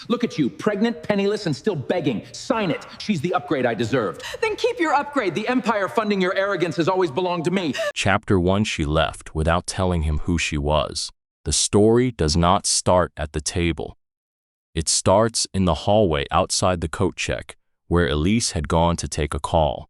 Look at you, pregnant, penniless, and still begging. Sign it. She's the upgrade I deserved. Then keep your upgrade. The empire funding your arrogance has always belonged to me. Chapter 1. She left without telling him who she was. The story does not start at the table. It starts in the hallway outside the coat check, where Elise had gone to take a call.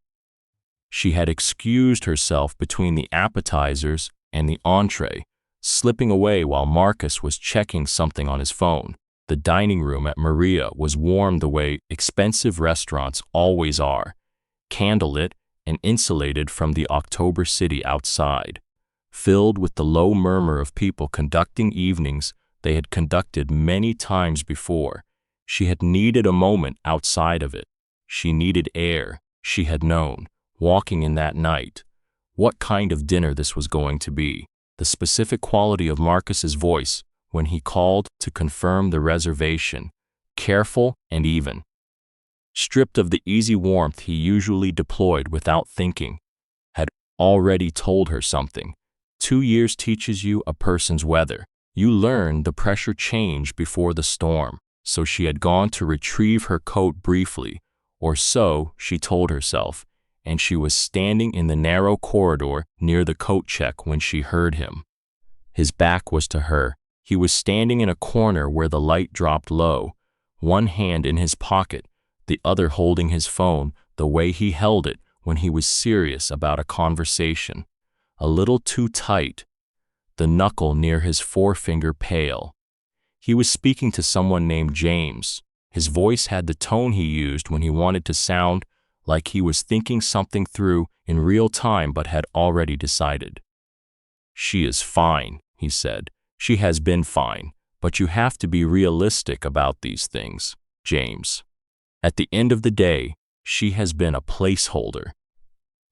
She had excused herself between the appetizers and the entree, slipping away while Marcus was checking something on his phone. The dining room at Maria was warm the way expensive restaurants always are, candlelit and insulated from the October city outside, filled with the low murmur of people conducting evenings they had conducted many times before. She had needed a moment outside of it. She needed air. She had known, walking in that night, what kind of dinner this was going to be. The specific quality of Marcus's voice when he called to confirm the reservation, careful and even. Stripped of the easy warmth he usually deployed without thinking, had already told her something. 2 years teaches you a person's weather. You learn the pressure change before the storm. So she had gone to retrieve her coat briefly, or so she told herself, and she was standing in the narrow corridor near the coat check when she heard him. His back was to her. He was standing in a corner where the light dropped low, one hand in his pocket, the other holding his phone the way he held it when he was serious about a conversation, a little too tight, the knuckle near his forefinger pale. He was speaking to someone named James. His voice had the tone he used when he wanted to sound like he was thinking something through in real time but had already decided. "She is fine," he said. "She has been fine, but you have to be realistic about these things, James. At the end of the day, she has been a placeholder.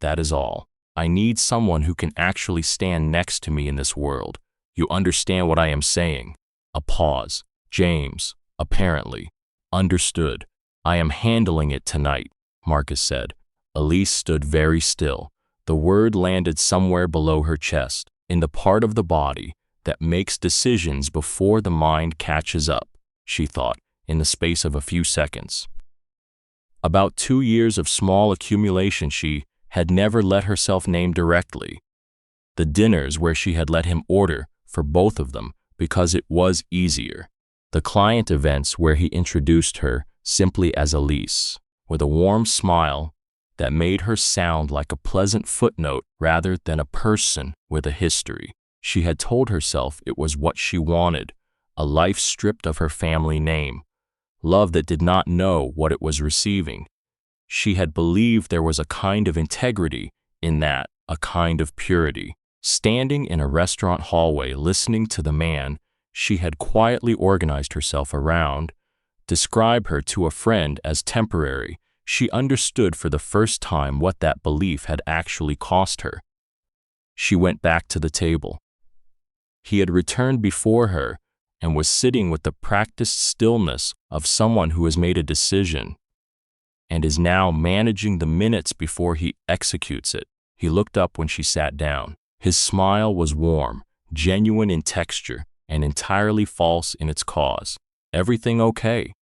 That is all. I need someone who can actually stand next to me in this world. You understand what I am saying?" A pause. James, apparently, understood. "I am handling it tonight," Marcus said. Elise stood very still. The word landed somewhere below her chest, in the part of the body that makes decisions before the mind catches up, she thought, in the space of a few seconds. About 2 years of small accumulation she had never let herself name directly. The dinners where she had let him order for both of them because it was easier. The client events where he introduced her simply as Elise, with a warm smile that made her sound like a pleasant footnote rather than a person with a history. She had told herself it was what she wanted, a life stripped of her family name, love that did not know what it was receiving. She had believed there was a kind of integrity in that, a kind of purity. Standing in a restaurant hallway listening to the man she had quietly organized herself around describe her to a friend as temporary, she understood for the first time what that belief had actually cost her. She went back to the table. He had returned before her and was sitting with the practiced stillness of someone who has made a decision and is now managing the minutes before he executes it. He looked up when she sat down. His smile was warm, genuine in texture, and entirely false in its cause. "Everything okay?"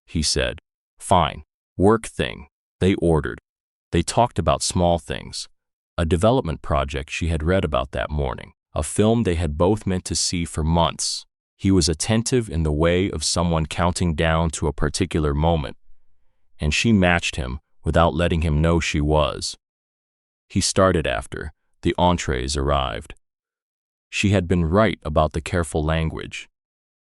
he said. "Fine. Work thing." They ordered. They talked about small things. A development project she had read about that morning. A film they had both meant to see for months. He was attentive in the way of someone counting down to a particular moment, and she matched him without letting him know she was. He started after the entrees arrived. She had been right about the careful language.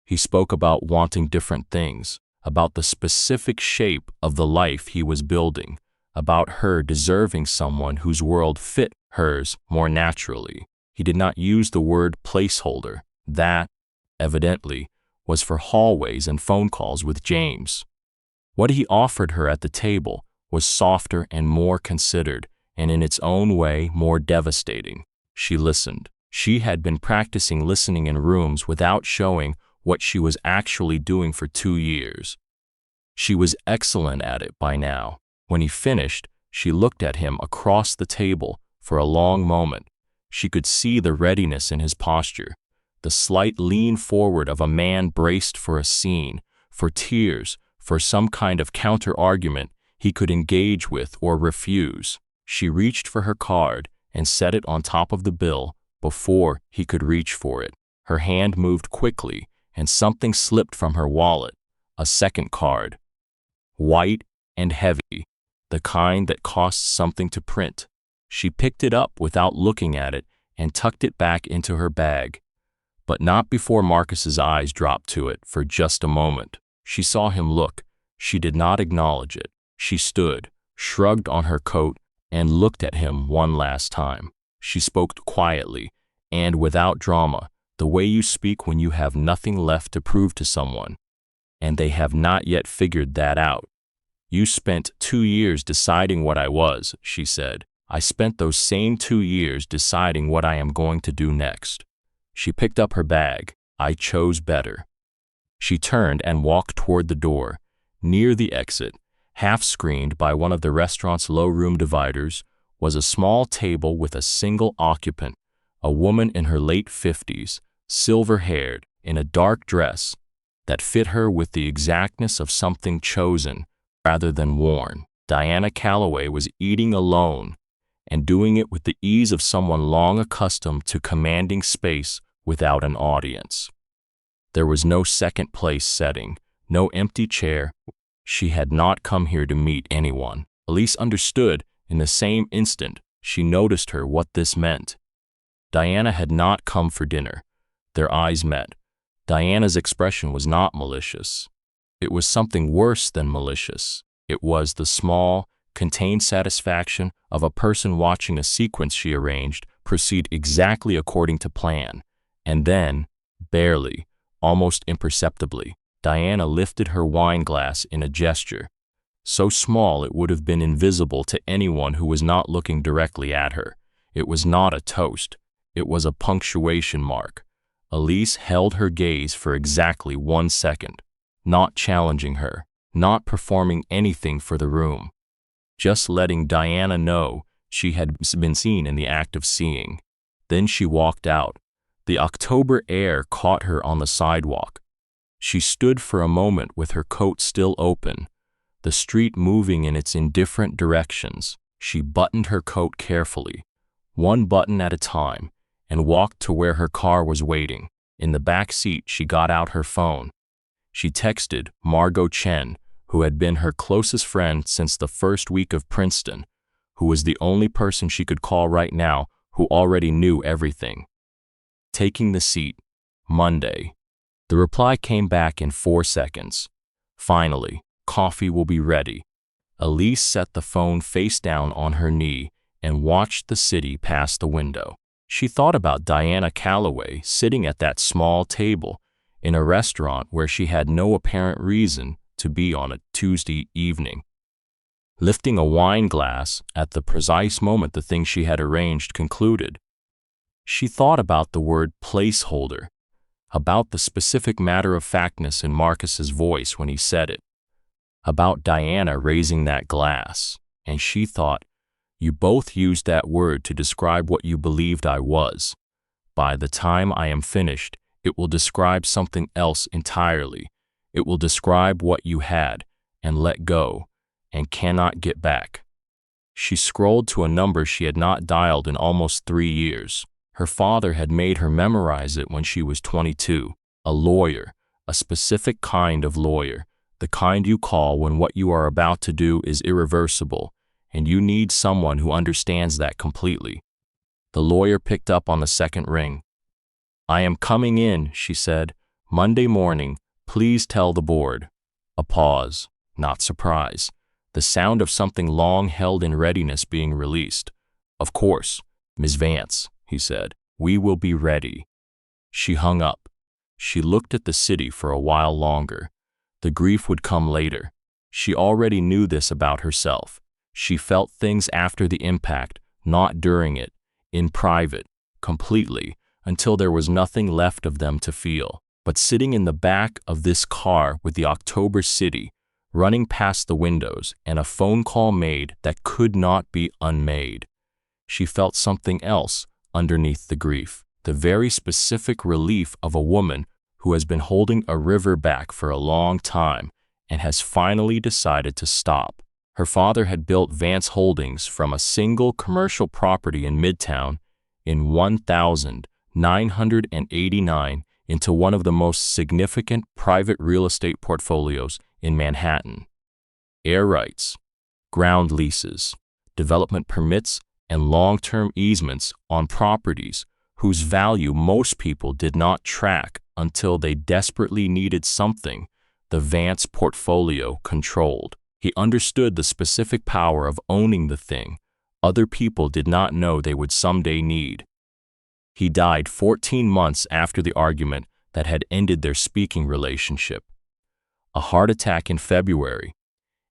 He spoke about wanting different things, about the specific shape of the life he was building, about her deserving someone whose world fit hers more naturally. He did not use the word placeholder. That, evidently, was for hallways and phone calls with James. What he offered her at the table was softer and more considered, and in its own way more devastating. She listened. She had been practicing listening in rooms without showing what she was actually doing for 2 years. She was excellent at it by now. When he finished, she looked at him across the table for a long moment. She could see the readiness in his posture, the slight lean forward of a man braced for a scene, for tears, for some kind of counter-argument he could engage with or refuse. She reached for her card and set it on top of the bill before he could reach for it. Her hand moved quickly, and something slipped from her wallet. A second card. White and heavy, the kind that costs something to print. She picked it up without looking at it and tucked it back into her bag. But not before Marcus's eyes dropped to it for just a moment. She saw him look. She did not acknowledge it. She stood, shrugged on her coat, and looked at him one last time. She spoke quietly and without drama, the way you speak when you have nothing left to prove to someone, and they have not yet figured that out. You spent 2 years deciding what I was, she said. I spent those same 2 years deciding what I am going to do next. She picked up her bag. I chose better. She turned and walked toward the door. Near the exit, half screened by one of the restaurant's low-room dividers, was a small table with a single occupant, a woman in her late 50s, silver-haired, in a dark dress that fit her with the exactness of something chosen rather than worn. Diana Calloway was eating alone and doing it with the ease of someone long accustomed to commanding space without an audience. There was no second-place setting, no empty chair. She had not come here to meet anyone. Elise understood in the same instant she noticed her what this meant. Diana had not come for dinner. Their eyes met. Diana's expression was not malicious. It was something worse than malicious. It was the small, contained satisfaction of a person watching a sequence she arranged proceed exactly according to plan. And then, barely, almost imperceptibly, Diana lifted her wine glass in a gesture, so small it would have been invisible to anyone who was not looking directly at her. It was not a toast. It was a punctuation mark. Elise held her gaze for exactly 1 second, not challenging her, not performing anything for the room, just letting Diana know she had been seen in the act of seeing. Then she walked out. The October air caught her on the sidewalk. She stood for a moment with her coat still open, the street moving in its indifferent directions. She buttoned her coat carefully, one button at a time, and walked to where her car was waiting. In the back seat, she got out her phone. She texted Margot Chen, who had been her closest friend since the first week of Princeton, who was the only person she could call right now who already knew everything. Taking the seat, Monday. The reply came back in 4 seconds. Finally, coffee will be ready. Elise set the phone face down on her knee and watched the city pass the window. She thought about Diana Calloway sitting at that small table in a restaurant where she had no apparent reason to be on a Tuesday evening, lifting a wine glass at the precise moment the thing she had arranged concluded. She thought about the word placeholder, about the specific matter-of-factness in Marcus's voice when he said it, about Diana raising that glass, and she thought, you both used that word to describe what you believed I was. By the time I am finished, it will describe something else entirely. It will describe what you had and let go and cannot get back. She scrolled to a number she had not dialed in almost 3 years. Her father had made her memorize it when she was 22. A lawyer, a specific kind of lawyer, the kind you call when what you are about to do is irreversible, and you need someone who understands that completely. The lawyer picked up on the second ring. I am coming in, she said. Monday morning, please tell the board. A pause, not surprise. The sound of something long held in readiness being released. Of course, Ms. Vance, he said. We will be ready. She hung up. She looked at the city for a while longer. The grief would come later. She already knew this about herself. She felt things after the impact, not during it, in private, completely, until there was nothing left of them to feel. But sitting in the back of this car with the October city, running past the windows, and a phone call made that could not be unmade, she felt something else underneath the grief, the very specific relief of a woman who has been holding a river back for a long time and has finally decided to stop. Her father had built Vance Holdings from a single commercial property in Midtown in 1989 into one of the most significant private real estate portfolios in Manhattan. Air rights, ground leases, development permits, and long-term easements on properties whose value most people did not track until they desperately needed something the Vance portfolio controlled. He understood the specific power of owning the thing other people did not know they would someday need. He died 14 months after the argument that had ended their speaking relationship. A heart attack in February.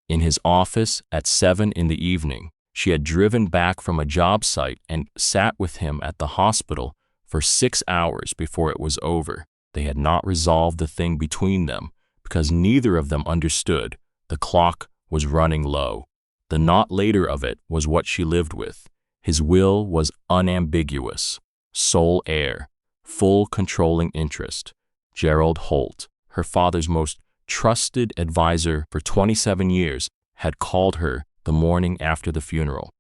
In his office at 7 in the evening, she had driven back from a job site and sat with him at the hospital for 6 hours before it was over. They had not resolved the thing between them because neither of them understood the clock was running low. The not later of it was what she lived with. His will was unambiguous. Sole heir, full controlling interest. Gerald Holt, her father's most trusted advisor for 27 years, had called her the morning after the funeral.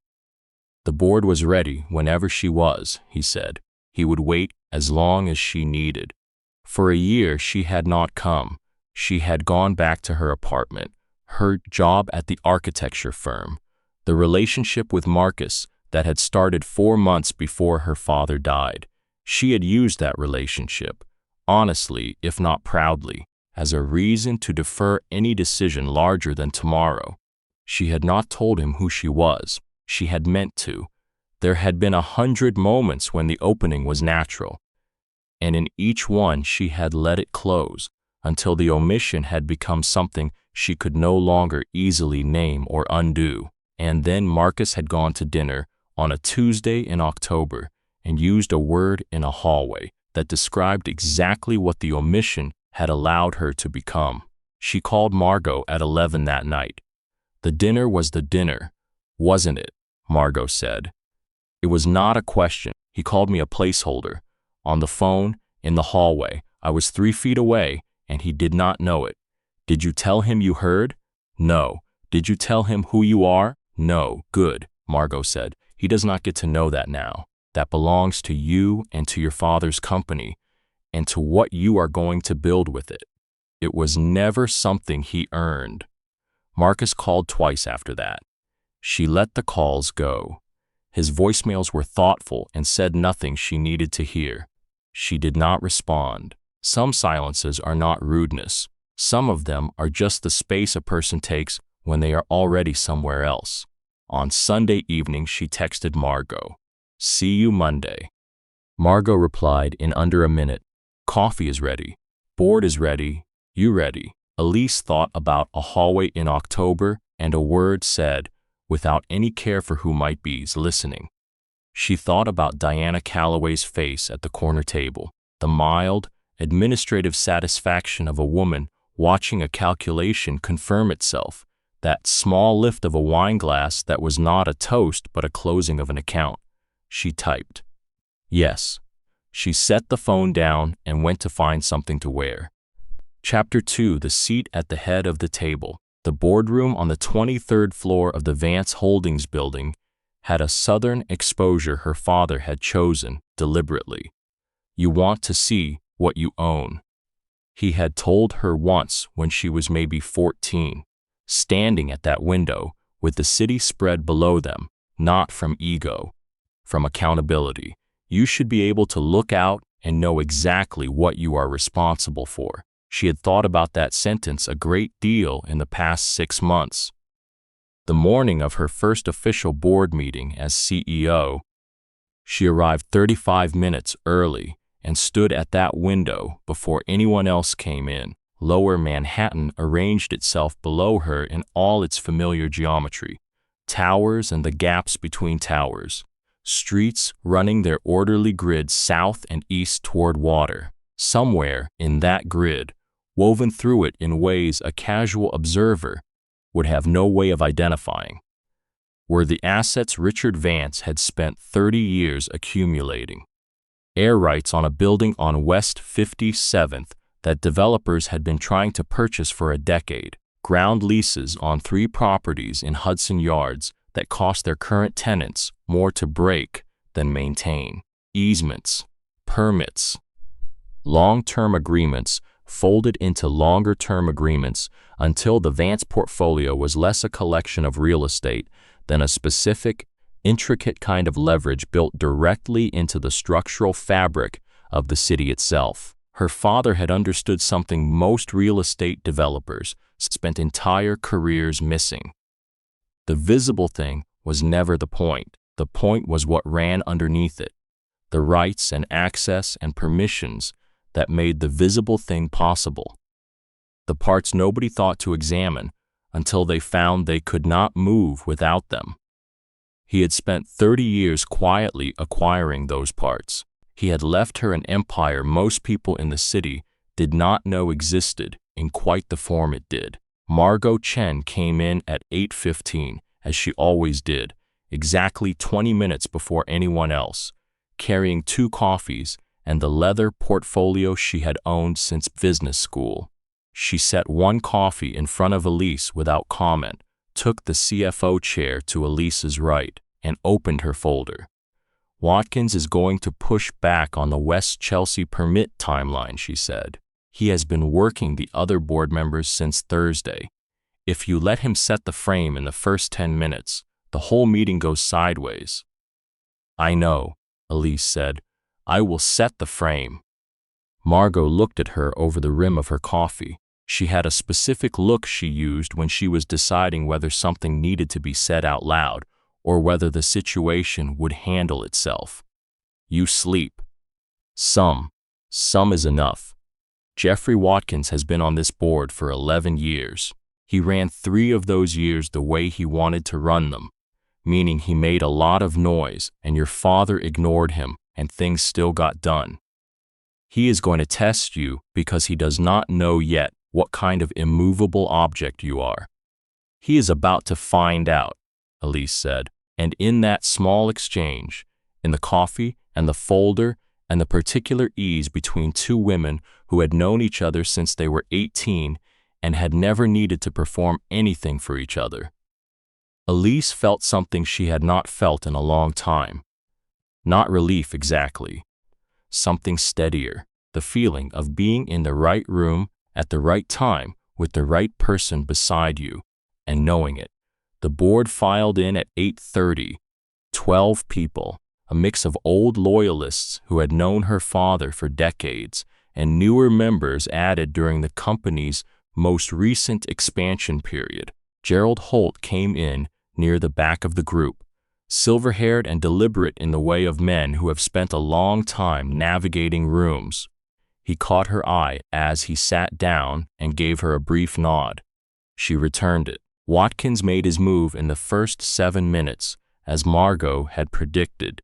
The board was ready whenever she was, he said. He would wait as long as she needed. For a year she had not come. She had gone back to her apartment, her job at the architecture firm, the relationship with Marcus that had started 4 months before her father died. She had used that relationship, honestly if not proudly, as a reason to defer any decision larger than tomorrow. She had not told him who she was. She had meant to. There had been 100 moments when the opening was natural, and in each one she had let it close until the omission had become something she could no longer easily name or undo. And then Marcus had gone to dinner on a Tuesday in October and used a word in a hallway that described exactly what the omission had allowed her to become. She called Margot at 11 that night. The dinner was the dinner, wasn't it? Margot said. It was not a question. He called me a placeholder. On the phone, in the hallway. I was 3 feet away, and he did not know it. Did you tell him you heard? No. Did you tell him who you are? No. Good, Margot said. He does not get to know that now. That belongs to you and to your father's company, and to what you are going to build with it. It was never something he earned. Marcus called twice after that. She let the calls go. His voicemails were thoughtful and said nothing she needed to hear. She did not respond. Some silences are not rudeness. Some of them are just the space a person takes when they are already somewhere else. On Sunday evening, she texted Margot, "See you Monday." Margot replied in under a minute, "Coffee is ready. Board is ready. You ready?" Elise thought about a hallway in October and a word said, without any care for who might be listening. She thought about Diana Calloway's face at the corner table, the mild, administrative satisfaction of a woman watching a calculation confirm itself, that small lift of a wine glass that was not a toast but a closing of an account. She typed, "Yes." She set the phone down and went to find something to wear. Chapter 2. The seat at the head of the table. The boardroom on the 23rd floor of the Vance Holdings building had a southern exposure her father had chosen deliberately. "You want to see what you own," he had told her once when she was maybe 14, standing at that window with the city spread below them, not from ego, from accountability. You should be able to look out and know exactly what you are responsible for. She had thought about that sentence a great deal in the past 6 months. The morning of her first official board meeting as CEO, she arrived 35 minutes early and stood at that window before anyone else came in. Lower Manhattan arranged itself below her in all its familiar geometry. Towers and the gaps between towers. Streets running their orderly grid south and east toward water. Somewhere in that grid, woven through it in ways a casual observer would have no way of identifying, were the assets Richard Vance had spent 30 years accumulating. Air rights on a building on West 57th that developers had been trying to purchase for a decade. Ground leases on 3 properties in Hudson Yards that cost their current tenants more to break than maintain. Easements, permits, long-term agreements folded into longer-term agreements until the Vance portfolio was less a collection of real estate than a specific, intricate kind of leverage built directly into the structural fabric of the city itself. Her father had understood something most real estate developers spent entire careers missing. The visible thing was never the point. The point was what ran underneath it, the rights and access and permissions that made the visible thing possible. The parts nobody thought to examine until they found they could not move without them. He had spent 30 years quietly acquiring those parts. He had left her an empire most people in the city did not know existed in quite the form it did. Margot Chen came in at 8:15, as she always did, exactly 20 minutes before anyone else, carrying 2 coffees and the leather portfolio she had owned since business school. She set 1 coffee in front of Elise without comment, took the CFO chair to Elise's right, and opened her folder. Watkins is going to push back on the West Chelsea permit timeline, she said. He has been working the other board members since Thursday. If you let him set the frame in the first 10 minutes, the whole meeting goes sideways. I know, Elise said. I will set the frame. Margot looked at her over the rim of her coffee. She had a specific look she used when she was deciding whether something needed to be said out loud or whether the situation would handle itself. You sleep. Some is enough. Jeffrey Watkins has been on this board for 11 years. He ran 3 of those years the way he wanted to run them, meaning he made a lot of noise and your father ignored him and things still got done. He is going to test you because he does not know yet what kind of immovable object you are. He is about to find out, Elise said, and in that small exchange, in the coffee and the folder and the particular ease between 2 women who had known each other since they were 18 and had never needed to perform anything for each other, Elise felt something she had not felt in a long time. Not relief exactly. Something steadier, the feeling of being in the right room at the right time with the right person beside you, and knowing it. The board filed in at 8:30, 12 people, a mix of old loyalists who had known her father for decades, and newer members added during the company's most recent expansion period. Gerald Holt came in near the back of the group, silver-haired and deliberate in the way of men who have spent a long time navigating rooms. He caught her eye as he sat down and gave her a brief nod. She returned it. Watkins made his move in the first 7 minutes, as Margot had predicted.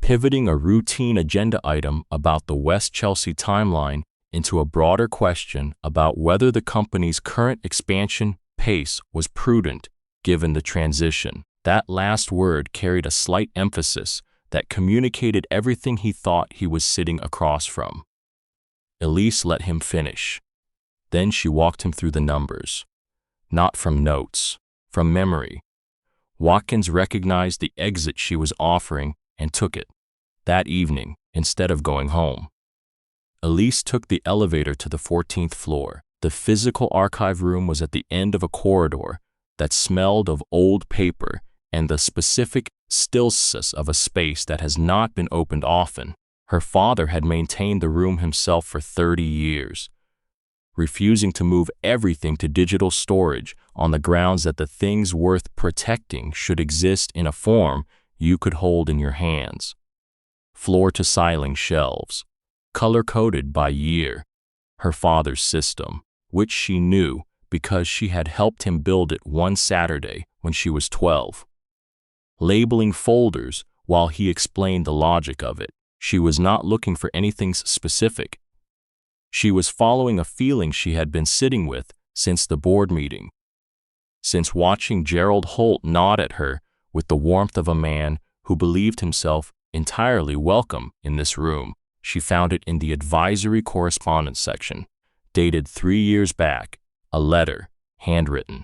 Pivoting a routine agenda item about the West Chelsea timeline into a broader question about whether the company's current expansion pace was prudent given the transition. That last word carried a slight emphasis that communicated everything he thought he was sitting across from. Elise let him finish. Then she walked him through the numbers. Not from notes, from memory. Watkins recognized the exit she was offering and took it. That evening, instead of going home. Elise took the elevator to the 14th floor. The physical archive room was at the end of a corridor that smelled of old paper and the specific stillness of a space that has not been opened often. Her father had maintained the room himself for 30 years, refusing to move everything to digital storage on the grounds that the things worth protecting should exist in a form you could hold in your hands. Floor-to-ceiling shelves, color-coded by year, her father's system, which she knew because she had helped him build it one Saturday when she was 12. Labeling folders while he explained the logic of it. She was not looking for anything specific. She was following a feeling she had been sitting with since the board meeting, since watching Gerald Holt nod at her with the warmth of a man who believed himself entirely welcome in this room. She found it in the advisory correspondence section, dated 3 years back, a letter, handwritten.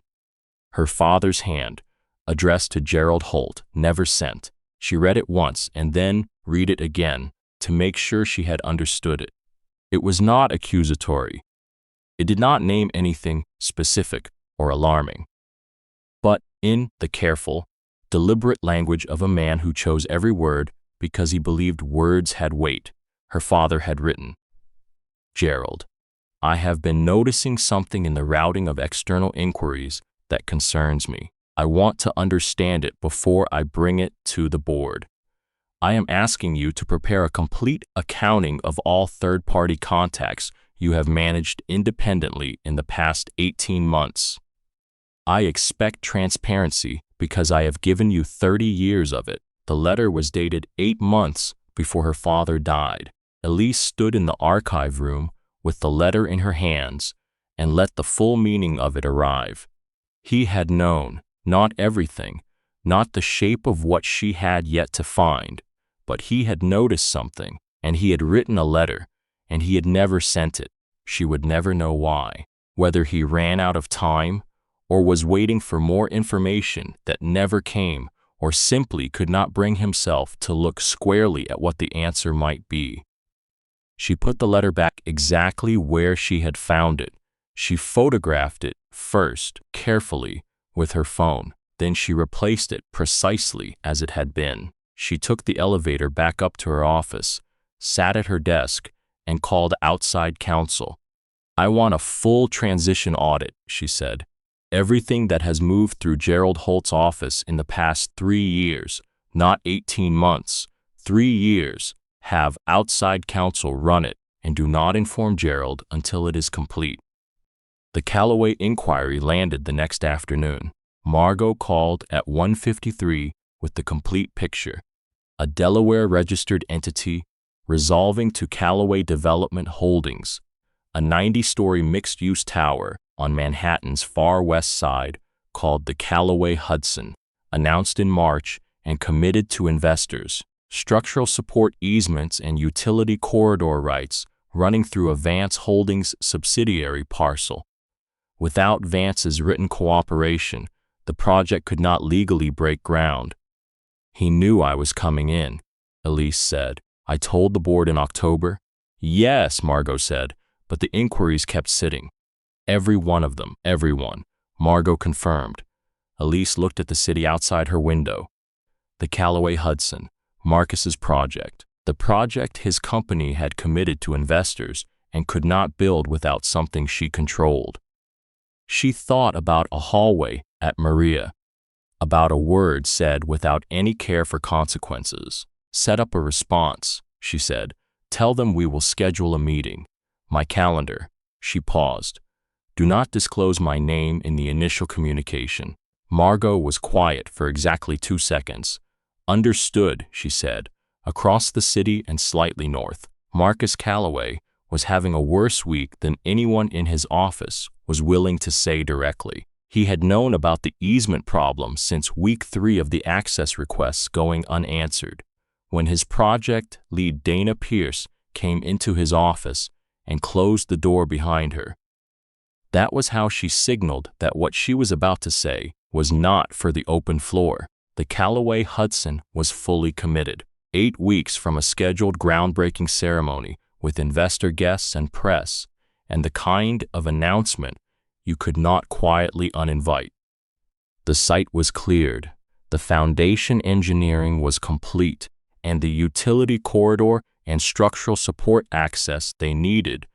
Her father's hand, addressed to Gerald Holt, never sent. She read it once and then read it again to make sure she had understood it. It was not accusatory. It did not name anything specific or alarming. But in the careful, deliberate language of a man who chose every word because he believed words had weight, her father had written, "Gerald, I have been noticing something in the routing of external inquiries that concerns me. I want to understand it before I bring it to the board. I am asking you to prepare a complete accounting of all third-party contacts you have managed independently in the past 18 months. I expect transparency because I have given you 30 years of it." The letter was dated 8 months before her father died. Elise stood in the archive room with the letter in her hands and let the full meaning of it arrive. He had known, not everything, not the shape of what she had yet to find, but he had noticed something, and he had written a letter, and he had never sent it. She would never know why, whether he ran out of time, or was waiting for more information that never came, or simply could not bring himself to look squarely at what the answer might be. She put the letter back exactly where she had found it. She photographed it first, carefully, with her phone. Then she replaced it precisely as it had been. She took the elevator back up to her office, sat at her desk, and called outside counsel. "I want a full transition audit," she said. "Everything that has moved through Gerald Holt's office in the past 3 years, not 18 months, 3 years, have outside counsel run it and do not inform Gerald until it is complete." The Callaway inquiry landed the next afternoon. Margot called at 1:53 with the complete picture. A Delaware-registered entity resolving to Callaway Development Holdings, a 90-story mixed-use tower on Manhattan's far west side called the Callaway Hudson, announced in March and committed to investors. Structural support easements and utility corridor rights running through a Vance Holdings subsidiary parcel. Without Vance's written cooperation, the project could not legally break ground. "He knew I was coming in," Elise said. "I told the board in October." "Yes," Margot said, but the inquiries kept sitting. "Every one of them, everyone," Margot confirmed. Elise looked at the city outside her window. The Callaway Hudson, Marcus's project. The project his company had committed to investors and could not build without something she controlled. She thought about a hallway at Maria, about a word said without any care for consequences. "Set up a response," she said. "Tell them we will schedule a meeting. My calendar." She paused. "Do not disclose my name in the initial communication." Margot was quiet for exactly 2 seconds. "Understood," she said. Across the city and slightly north, Marcus Callaway was having a worse week than anyone in his office was willing to say directly. He had known about the easement problem since week 3 of the access requests going unanswered, when his project lead Dana Pierce came into his office and closed the door behind her. That was how she signaled that what she was about to say was not for the open floor. The Callaway Hudson was fully committed. 8 weeks from a scheduled groundbreaking ceremony with investor guests and press, and the kind of announcement you could not quietly uninvite. The site was cleared, the foundation engineering was complete, and the utility corridor and structural support access they needed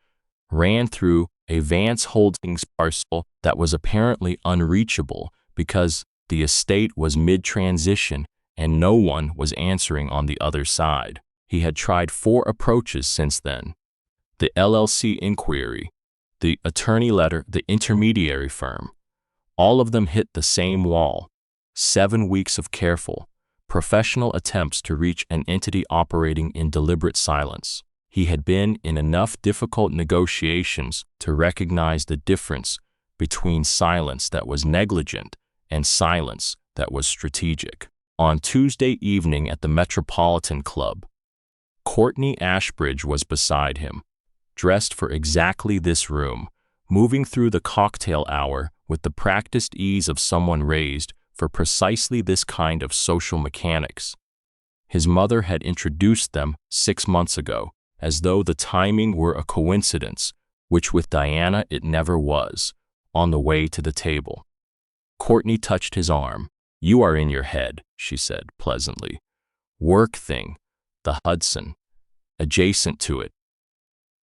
ran through a Vance Holdings parcel that was apparently unreachable because the estate was mid-transition and no one was answering on the other side. He had tried 4 approaches since then. The LLC inquiry, the attorney letter, the intermediary firm. All of them hit the same wall. 7 weeks of careful, professional attempts to reach an entity operating in deliberate silence. He had been in enough difficult negotiations to recognize the difference between silence that was negligent and silence that was strategic. On Tuesday evening at the Metropolitan Club, Courtney Ashbridge was beside him, dressed for exactly this room, moving through the cocktail hour with the practiced ease of someone raised for precisely this kind of social mechanics. His mother had introduced them 6 months ago, as though the timing were a coincidence, which with Diana it never was, on the way to the table. Courtney touched his arm. "You are in your head," she said pleasantly. "Work thing, the Hudson. Adjacent to it.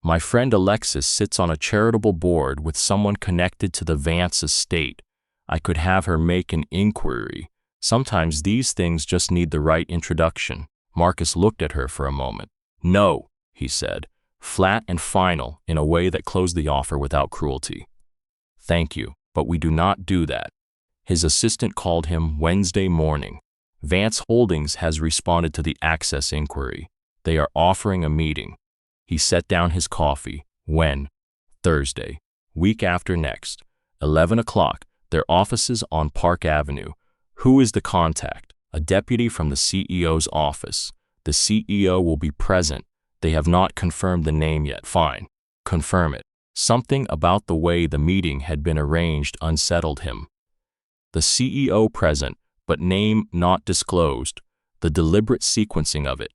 My friend Alexis sits on a charitable board with someone connected to the Vance estate. I could have her make an inquiry. Sometimes these things just need the right introduction." Marcus looked at her for a moment. "No," he said, flat and final in a way that closed the offer without cruelty. "Thank you, but we do not do that." His assistant called him Wednesday morning. "Vance Holdings has responded to the access inquiry. They are offering a meeting." He set down his coffee. "When?" "Thursday. Week after next. 11 o'clock. Their offices on Park Avenue. Who is the contact?" "A deputy from the CEO's office. The CEO will be present. They have not confirmed the name yet." "Fine. Confirm it." Something about the way the meeting had been arranged unsettled him. The CEO present, but name not disclosed. The deliberate sequencing of it.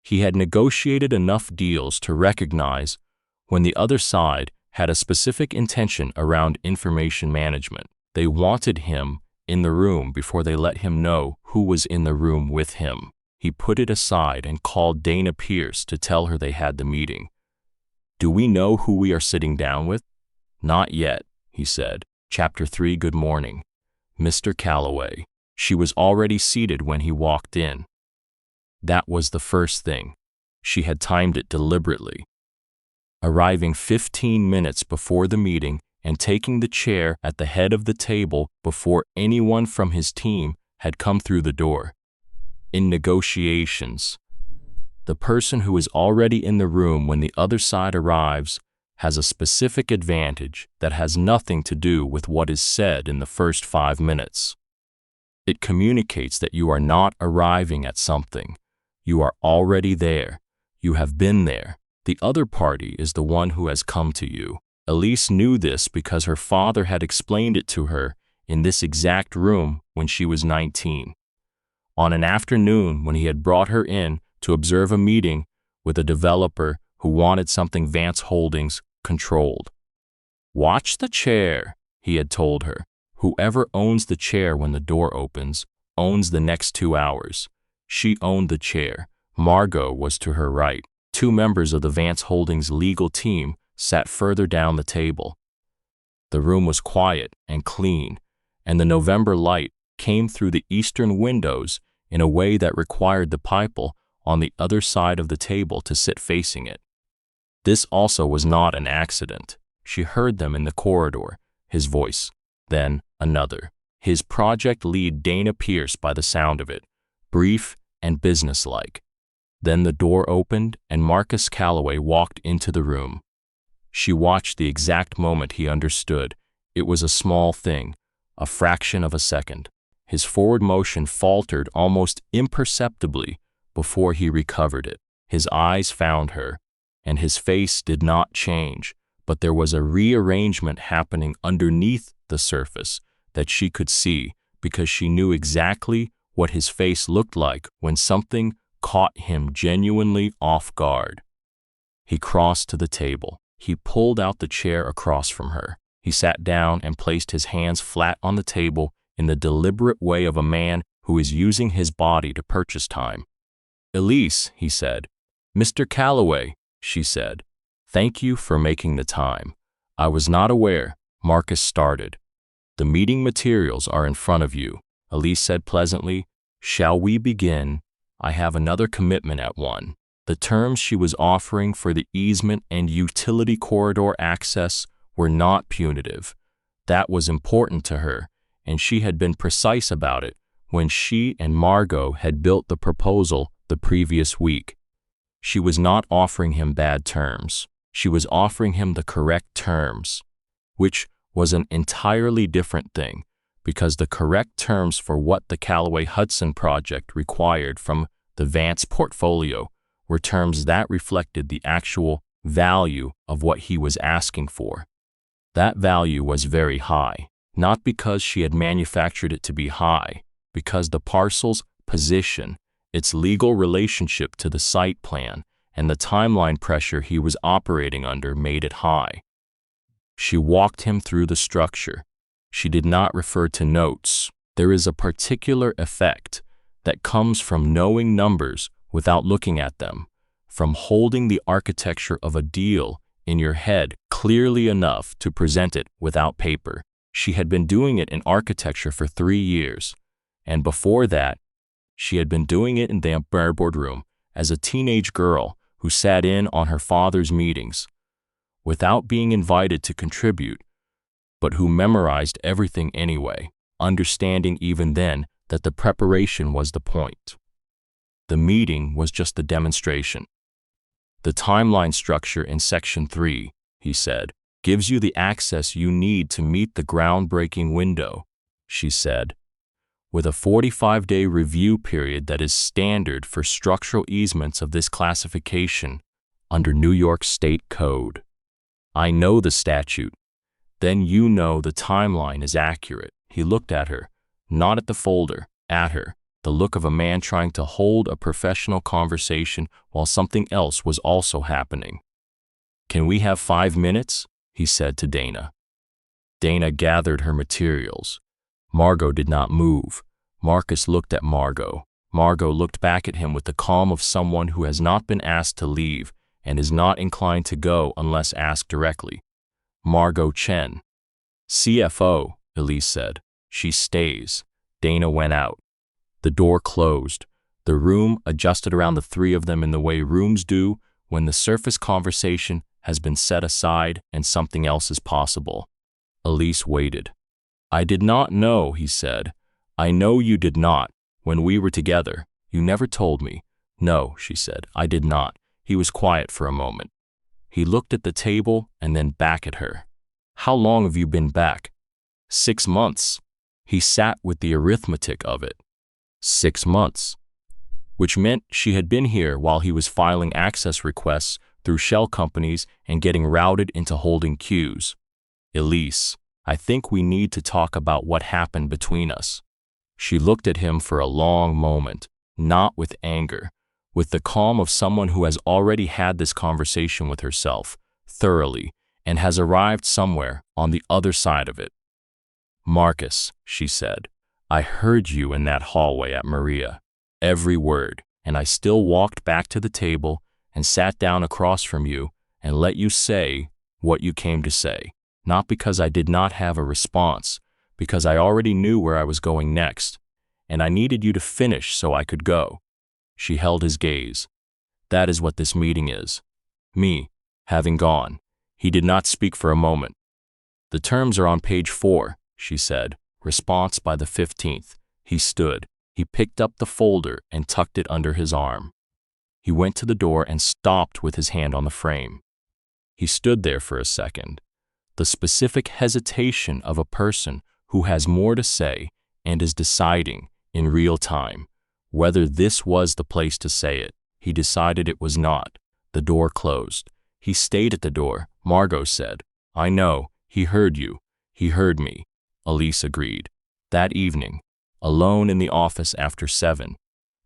He had negotiated enough deals to recognize when the other side had a specific intention around information management. They wanted him in the room before they let him know who was in the room with him. He put it aside and called Dana Pierce to tell her they had the meeting. "Do we know who we are sitting down with?" "Not yet," he said. Chapter 3. Good morning, Mr. Calloway. She was already seated when he walked in. That was the first thing. She had timed it deliberately. Arriving 15 minutes before the meeting and taking the chair at the head of the table before anyone from his team had come through the door. In negotiations, the person who is already in the room when the other side arrives has a specific advantage that has nothing to do with what is said in the first 5 minutes. It communicates that you are not arriving at something. You are already there. You have been there. The other party is the one who has come to you. Elise knew this because her father had explained it to her in this exact room when she was 19. On an afternoon when he had brought her in to observe a meeting with a developer who wanted something Vance Holdings controlled. "Watch the chair," he had told her. "Whoever owns the chair when the door opens owns the next 2 hours." She owned the chair. Margot was to her right. 2 members of the Vance Holdings legal team sat further down the table. The room was quiet and clean, and the November light came through the eastern windows in a way that required the people on the other side of the table to sit facing it. This also was not an accident. She heard them in the corridor, his voice, then another. His project lead Dana Pierce by the sound of it, brief and businesslike. Then the door opened and Marcus Calloway walked into the room. She watched the exact moment he understood. It was a small thing, a fraction of a second. His forward motion faltered almost imperceptibly before he recovered it. His eyes found her, and his face did not change, but there was a rearrangement happening underneath the surface that she could see because she knew exactly what his face looked like when something caught him genuinely off guard. He crossed to the table. He pulled out the chair across from her. He sat down and placed his hands flat on the table in the deliberate way of a man who is using his body to purchase time. "Elise," he said. "Mr. Calloway," she said. "Thank you for making the time. I was not aware." Marcus started. "The meeting materials are in front of you," Elise said pleasantly. "Shall we begin? I have another commitment at 1. The terms she was offering for the easement and utility corridor access were not punitive. That was important to her, and she had been precise about it when she and Margot had built the proposal the previous week. She was not offering him bad terms. She was offering him the correct terms, which was an entirely different thing, because the correct terms for what the Calloway Hudson project required from the Vance portfolio were terms that reflected the actual value of what he was asking for. That value was very high, not because she had manufactured it to be high, because the parcel's position, its legal relationship to the site plan, and the timeline pressure he was operating under made it high. She walked him through the structure. She did not refer to notes. There is a particular effect that comes from knowing numbers without looking at them, from holding the architecture of a deal in your head clearly enough to present it without paper. She had been doing it in architecture for 3 years, and before that, she had been doing it in the boardroom as a teenage girl who sat in on her father's meetings without being invited to contribute, but who memorized everything anyway, understanding even then that the preparation was the point. The meeting was just a demonstration. The timeline structure in Section 3, he said, gives you the access you need to meet the groundbreaking window, she said, with a 45-day review period that is standard for structural easements of this classification under New York State Code. I know the statute. Then you know the timeline is accurate. He looked at her, not at the folder, at her, the look of a man trying to hold a professional conversation while something else was also happening. Can we have 5 minutes? He said to Dana. Dana gathered her materials. Margot did not move. Marcus looked at Margot. Margot looked back at him with the calm of someone who has not been asked to leave and is not inclined to go unless asked directly. Margot Chen. CFO, Elise said. She stays. Dana went out. The door closed. The room adjusted around the three of them in the way rooms do when the surface conversation has been set aside and something else is possible. Elise waited. I did not know, he said. I know you did not. When we were together, you never told me. No, she said, I did not. He was quiet for a moment. He looked at the table and then back at her. How long have you been back? 6 months. He sat with the arithmetic of it. 6 months. Which meant she had been here while he was filing access requests through shell companies and getting routed into holding queues. Elise, I think we need to talk about what happened between us. She looked at him for a long moment, not with anger, with the calm of someone who has already had this conversation with herself, thoroughly, and has arrived somewhere on the other side of it. Marcus, she said, I heard you in that hallway at Maria, every word, and I still walked back to the table and sat down across from you and let you say what you came to say, not because I did not have a response, because I already knew where I was going next, and I needed you to finish so I could go. She held his gaze. That is what this meeting is. Me, having gone. He did not speak for a moment. The terms are on page 4, she said. Response by the 15th. He stood. He picked up the folder and tucked it under his arm. He went to the door and stopped with his hand on the frame. He stood there for a second. The specific hesitation of a person who has more to say and is deciding in real time whether this was the place to say it. He decided it was not. The door closed. He stayed at the door. Margot said, I know, he heard you. He heard me. Elise agreed. That evening, alone in the office after 7,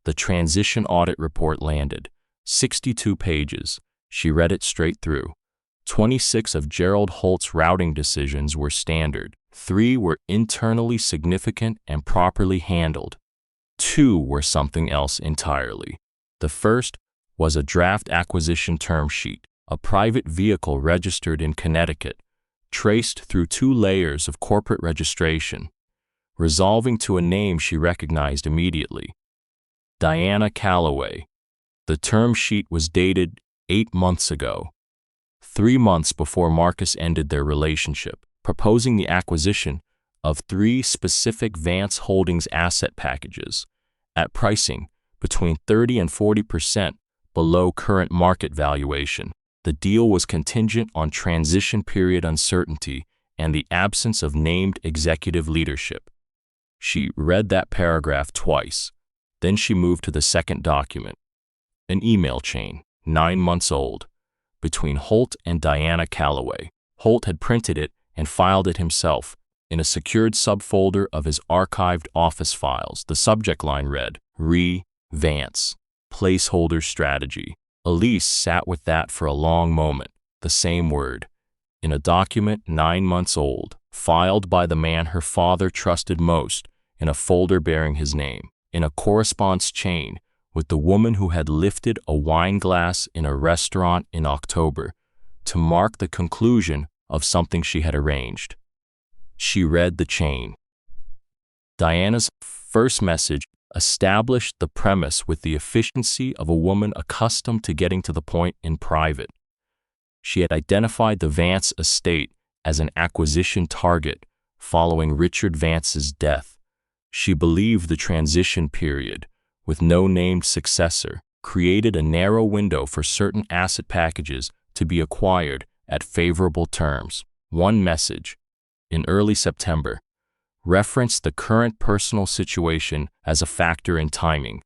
the transition audit report landed. 62 pages. She read it straight through. 26 of Gerald Holt's routing decisions were standard. 3 were internally significant and properly handled. 2 were something else entirely. The first was a draft acquisition term sheet, a private vehicle registered in Connecticut, traced through 2 layers of corporate registration, resolving to a name she recognized immediately. Diana Calloway. The term sheet was dated 8 months ago, 3 months before Marcus ended their relationship, proposing the acquisition of 3 specific Vance Holdings asset packages at pricing between 30 and 40% below current market valuation. The deal was contingent on transition period uncertainty and the absence of named executive leadership. She read that paragraph twice. Then she moved to the second document. An email chain, 9 months old, between Holt and Diana Calloway. Holt had printed it and filed it himself in a secured subfolder of his archived office files. The subject line read, Vance, placeholder strategy. Elise sat with that for a long moment, the same word, in a document 9 months old, filed by the man her father trusted most, in a folder bearing his name, in a correspondence chain with the woman who had lifted a wine glass in a restaurant in October to mark the conclusion of something she had arranged. She read the chain. Diana's first message established the premise with the efficiency of a woman accustomed to getting to the point in private. She had identified the Vance estate as an acquisition target following Richard Vance's death. She believed the transition period, with no named successor, created a narrow window for certain asset packages to be acquired at favorable terms. One message, in early September, referenced the current personal situation as a factor in timing.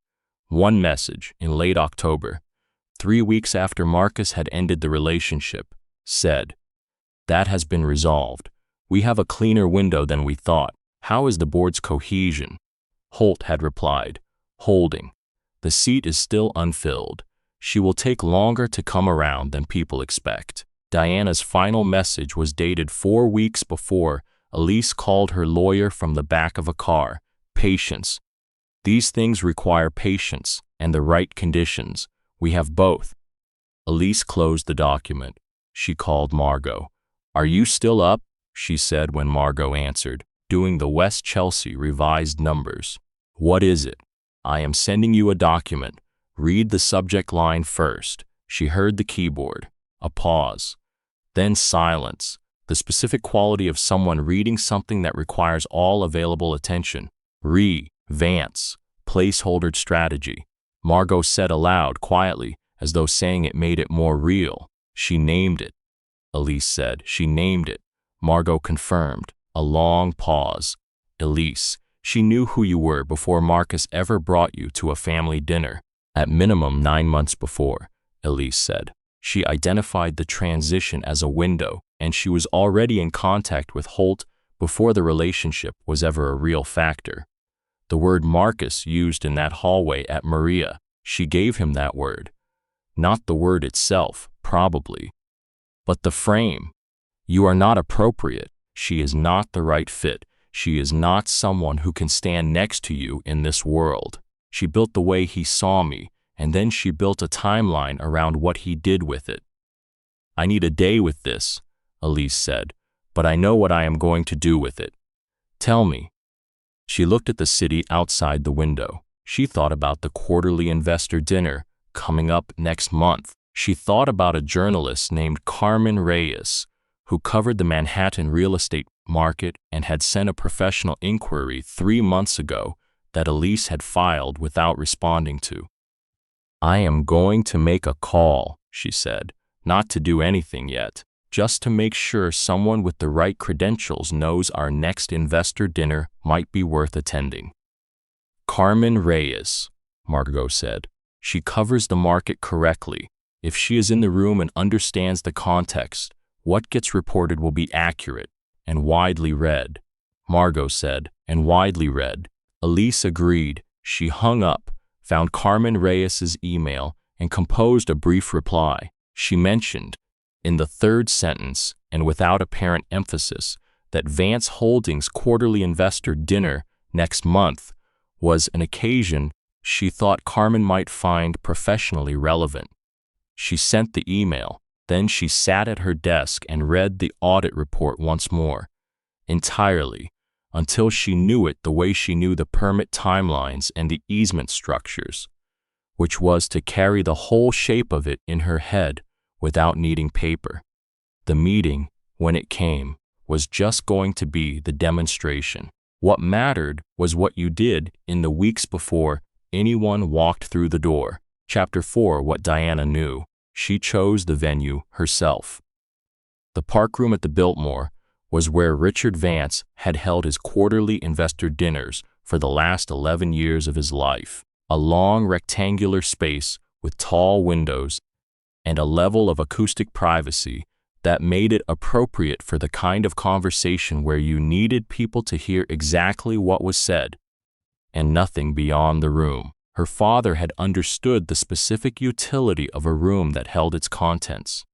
One message, in late October, 3 weeks after Marcus had ended the relationship, said, "That has been resolved. We have a cleaner window than we thought. How is the board's cohesion?" Holt had replied, "Holding. The seat is still unfilled. She will take longer to come around than people expect." Diana's final message was dated 4 weeks before Elise called her lawyer from the back of a car. Patience. These things require patience and the right conditions. We have both. Elise closed the document. She called Margot. "Are you still up?" she said when Margot answered, doing the West Chelsea revised numbers. "What is it?" "I am sending you a document. Read the subject line first." She heard the keyboard. A pause. Then silence, the specific quality of someone reading something that requires all available attention. Vance, placeholder strategy. Margot said aloud, quietly, as though saying it made it more real. "She named it." Elise said, "She named it." Margot confirmed. A long pause. "Elise, she knew who you were before Marcus ever brought you to a family dinner. At minimum 9 months before," Elise said. She identified the transition as a window, and she was already in contact with Holt before the relationship was ever a real factor. The word Marcus used in that hallway at Maria, she gave him that word. Not the word itself, probably, but the frame. "You are not appropriate. She is not the right fit. She is not someone who can stand next to you in this world. She built the way he saw me, and then she built a timeline around what he did with it." "I need a day with this," Elise said, "but I know what I am going to do with it." "Tell me." She looked at the city outside the window. She thought about the quarterly investor dinner coming up next month. She thought about a journalist named Carmen Reyes, who covered the Manhattan real estate market and had sent a professional inquiry 3 months ago that Elise had filed without responding to. "I am going to make a call," she said, "not to do anything yet, just to make sure someone with the right credentials knows our next investor dinner might be worth attending." "Carmen Reyes," Margot said. "She covers the market correctly. If she is in the room and understands the context, what gets reported will be accurate and widely read." Margot said, "And widely read." Elise agreed. She hung up, found Carmen Reyes's email, and composed a brief reply. She mentioned, in the third sentence and without apparent emphasis, that Vance Holdings' quarterly investor dinner next month was an occasion she thought Carmen might find professionally relevant. She sent the email. Then she sat at her desk and read the audit report once more, entirely, until she knew it the way she knew the permit timelines and the easement structures, which was to carry the whole shape of it in her head without needing paper. The meeting, when it came, was just going to be the demonstration. What mattered was what you did in the weeks before anyone walked through the door. Chapter 4, What Diana Knew. She chose the venue herself. The park room at the Biltmore was where Richard Vance had held his quarterly investor dinners for the last 11 years of his life. A long rectangular space with tall windows and a level of acoustic privacy that made it appropriate for the kind of conversation where you needed people to hear exactly what was said and nothing beyond the room. Her father had understood the specific utility of a room that held its contents.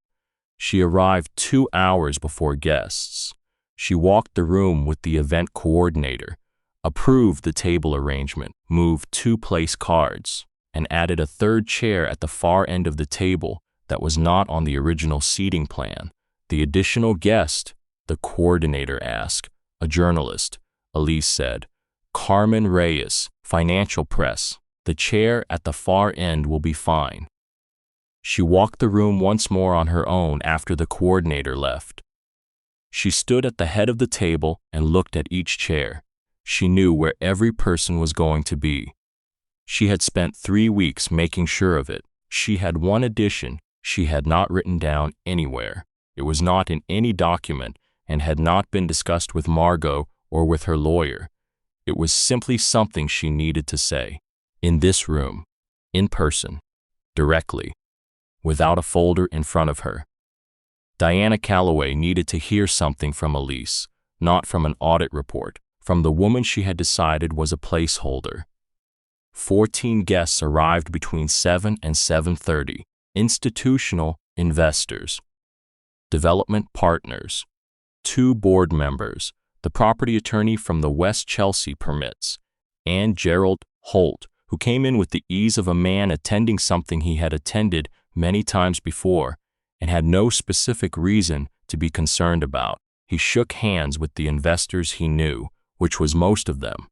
She arrived 2 hours before guests. She walked the room with the event coordinator, approved the table arrangement, moved 2 place cards, and added a 3rd chair at the far end of the table that was not on the original seating plan. The additional guest, the coordinator asked. A journalist, Elise said. Carmen Reyes, financial press. The chair at the far end will be fine. She walked the room once more on her own after the coordinator left. She stood at the head of the table and looked at each chair. She knew where every person was going to be. She had spent 3 weeks making sure of it. She had one addition she had not written down anywhere. It was not in any document and had not been discussed with Margot or with her lawyer. It was simply something she needed to say. In this room, in person, directly, without a folder in front of her. Diana Calloway needed to hear something from Elise, not from an audit report, from the woman she had decided was a placeholder. 14 guests arrived between 7 and 7:30. Institutional investors, development partners, 2 board members, the property attorney from the West Chelsea Permits, and Gerald Holt, who came in with the ease of a man attending something he had attended many times before and had no specific reason to be concerned about. He shook hands with the investors he knew, which was most of them,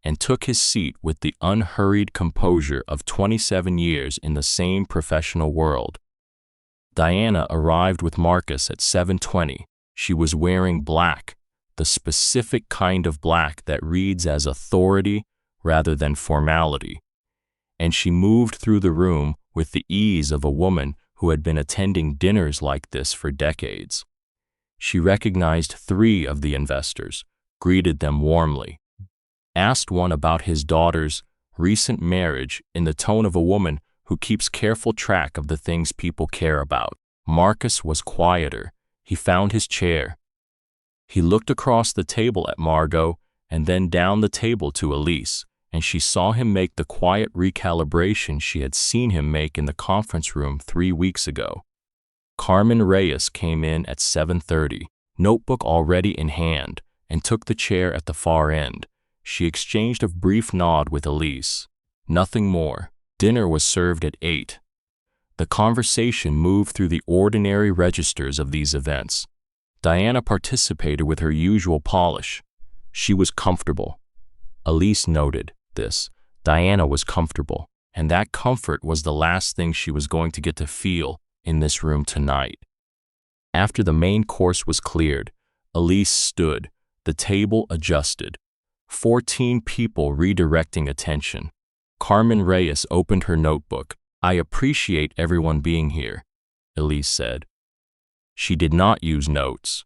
and took his seat with the unhurried composure of 27 years in the same professional world. Diana arrived with Marcus at 7:20. She was wearing black, the specific kind of black that reads as authority rather than formality, and she moved through the room with the ease of a woman who had been attending dinners like this for decades. She recognized 3 of the investors, greeted them warmly, asked one about his daughter's recent marriage in the tone of a woman who keeps careful track of the things people care about. Marcus was quieter. He found his chair. He looked across the table at Margot and then down the table to Elise, and she saw him make the quiet recalibration she had seen him make in the conference room 3 weeks ago. Carmen Reyes came in at 7:30, notebook already in hand, and took the chair at the far end. She exchanged a brief nod with Elise. Nothing more. Dinner was served at 8. The conversation moved through the ordinary registers of these events. Diana participated with her usual polish. She was comfortable. Elise noted this. Diana was comfortable, and that comfort was the last thing she was going to get to feel in this room tonight. After the main course was cleared, Elise stood, the table adjusted. 14 people redirecting attention. Carmen Reyes opened her notebook. I appreciate everyone being here, Elise said. She did not use notes.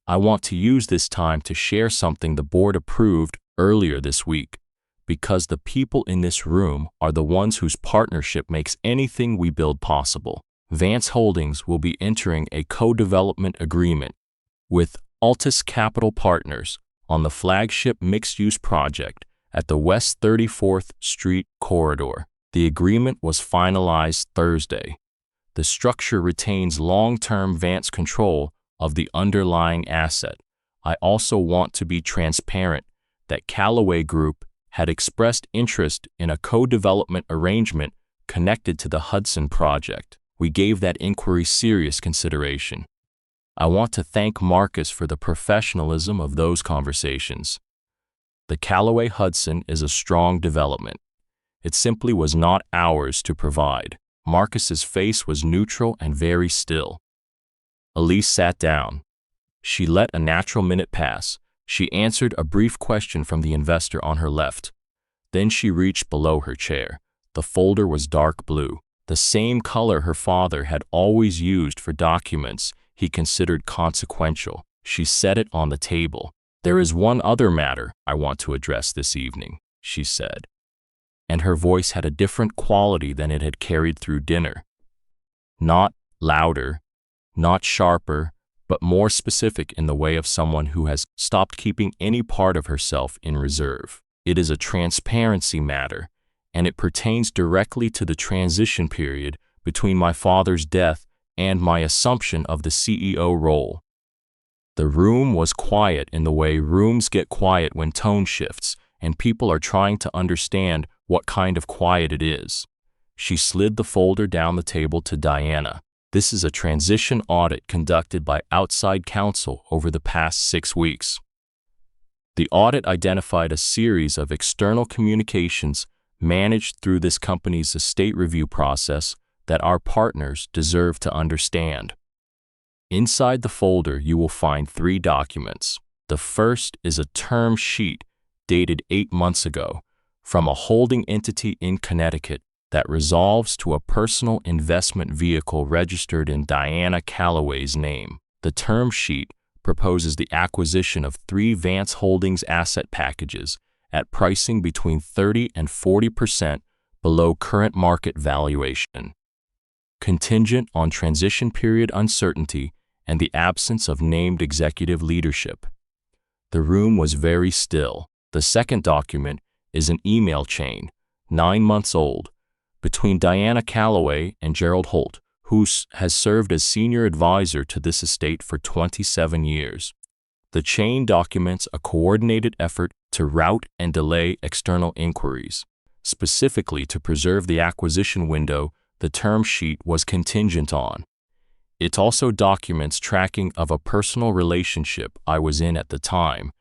I want to use this time to share something the board approved earlier this week, because the people in this room are the ones whose partnership makes anything we build possible. Vance Holdings will be entering a co-development agreement with Altus Capital Partners on the flagship mixed-use project at the West 34th Street corridor. The agreement was finalized Thursday. The structure retains long-term Vance control of the underlying asset. I also want to be transparent that Calloway Group had expressed interest in a co-development arrangement connected to the Hudson project. We gave that inquiry serious consideration. I want to thank Marcus for the professionalism of those conversations. The Calloway Hudson is a strong development. It simply was not ours to provide. Marcus's face was neutral and very still. Elise sat down. She let a natural minute pass. She answered a brief question from the investor on her left. Then she reached below her chair. The folder was dark blue, the same color her father had always used for documents he considered consequential. She set it on the table. There is one other matter I want to address this evening, she said. and her voice had a different quality than it had carried through dinner. Not louder, not sharper, but more specific in the way of someone who has stopped keeping any part of herself in reserve. It is a transparency matter, and it pertains directly to the transition period between my father's death and my assumption of the CEO role. The room was quiet in the way rooms get quiet when tone shifts and people are trying to understand what kind of quiet it is. She slid the folder down the table to Diana. This is a transition audit conducted by outside counsel over the past 6 weeks. The audit identified a series of external communications managed through this company's estate review process that our partners deserve to understand. Inside the folder, you will find 3 documents. The first is a term sheet dated 8 months ago from a holding entity in Connecticut that resolves to a personal investment vehicle registered in Diana Calloway's name. The term sheet proposes the acquisition of 3 Vance Holdings asset packages at pricing between 30 and 40% below current market valuation, contingent on transition period uncertainty and the absence of named executive leadership. The room was very still. The second document is an email chain, 9 months old, between Diana Calloway and Gerald Holt, who has served as senior advisor to this estate for 27 years. The chain documents a coordinated effort to route and delay external inquiries. Specifically to preserve the acquisition window the term sheet was contingent on. It also documents tracking of a personal relationship I was in at the time,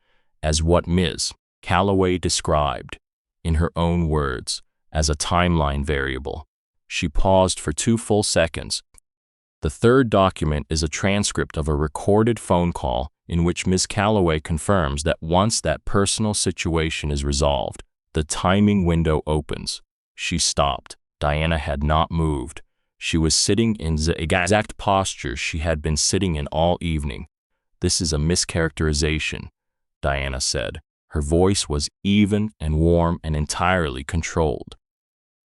as what Ms. Calloway described, in her own words, as a timeline variable. She paused for 2 full seconds. The third document is a transcript of a recorded phone call in which Ms. Calloway confirms that once that personal situation is resolved, the timing window opens. She stopped. Diana had not moved. She was sitting in the exact posture she had been sitting in all evening. "This is a mischaracterization," Diana said. Her voice was even and warm and entirely controlled.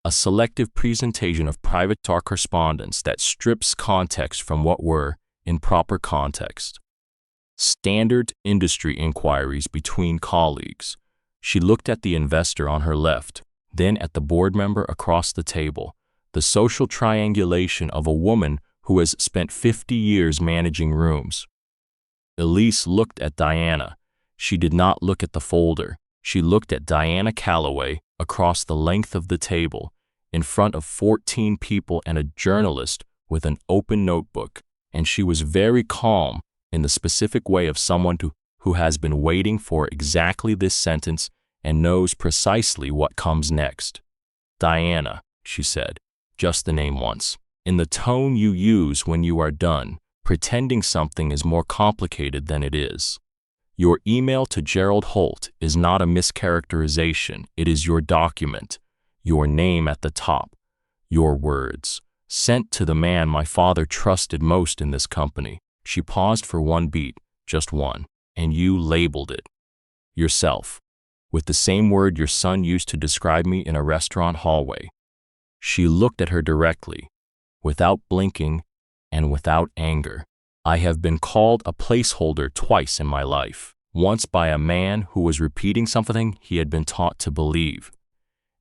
"A selective presentation of private correspondence that strips context from what were, in proper context, standard industry inquiries between colleagues." She looked at the investor on her left, then at the board member across the table. The social triangulation of a woman who has spent 50 years managing rooms. Elise looked at Diana. She did not look at the folder. She looked at Diana Calloway across the length of the table, in front of 14 people and a journalist with an open notebook, and she was very calm in the specific way of someone who has been waiting for exactly this sentence and knows precisely what comes next. "Diana," she said, just the name once, in the tone you use when you are done, pretending something is more complicated than it is. "Your email to Gerald Holt is not a mischaracterization. It is your document, your name at the top, your words, sent to the man my father trusted most in this company." She paused for 1 beat, just one, "and you labeled it yourself, with the same word your son used to describe me in a restaurant hallway." She looked at her directly, without blinking and without anger. "I have been called a placeholder twice in my life, once by a man who was repeating something he had been taught to believe,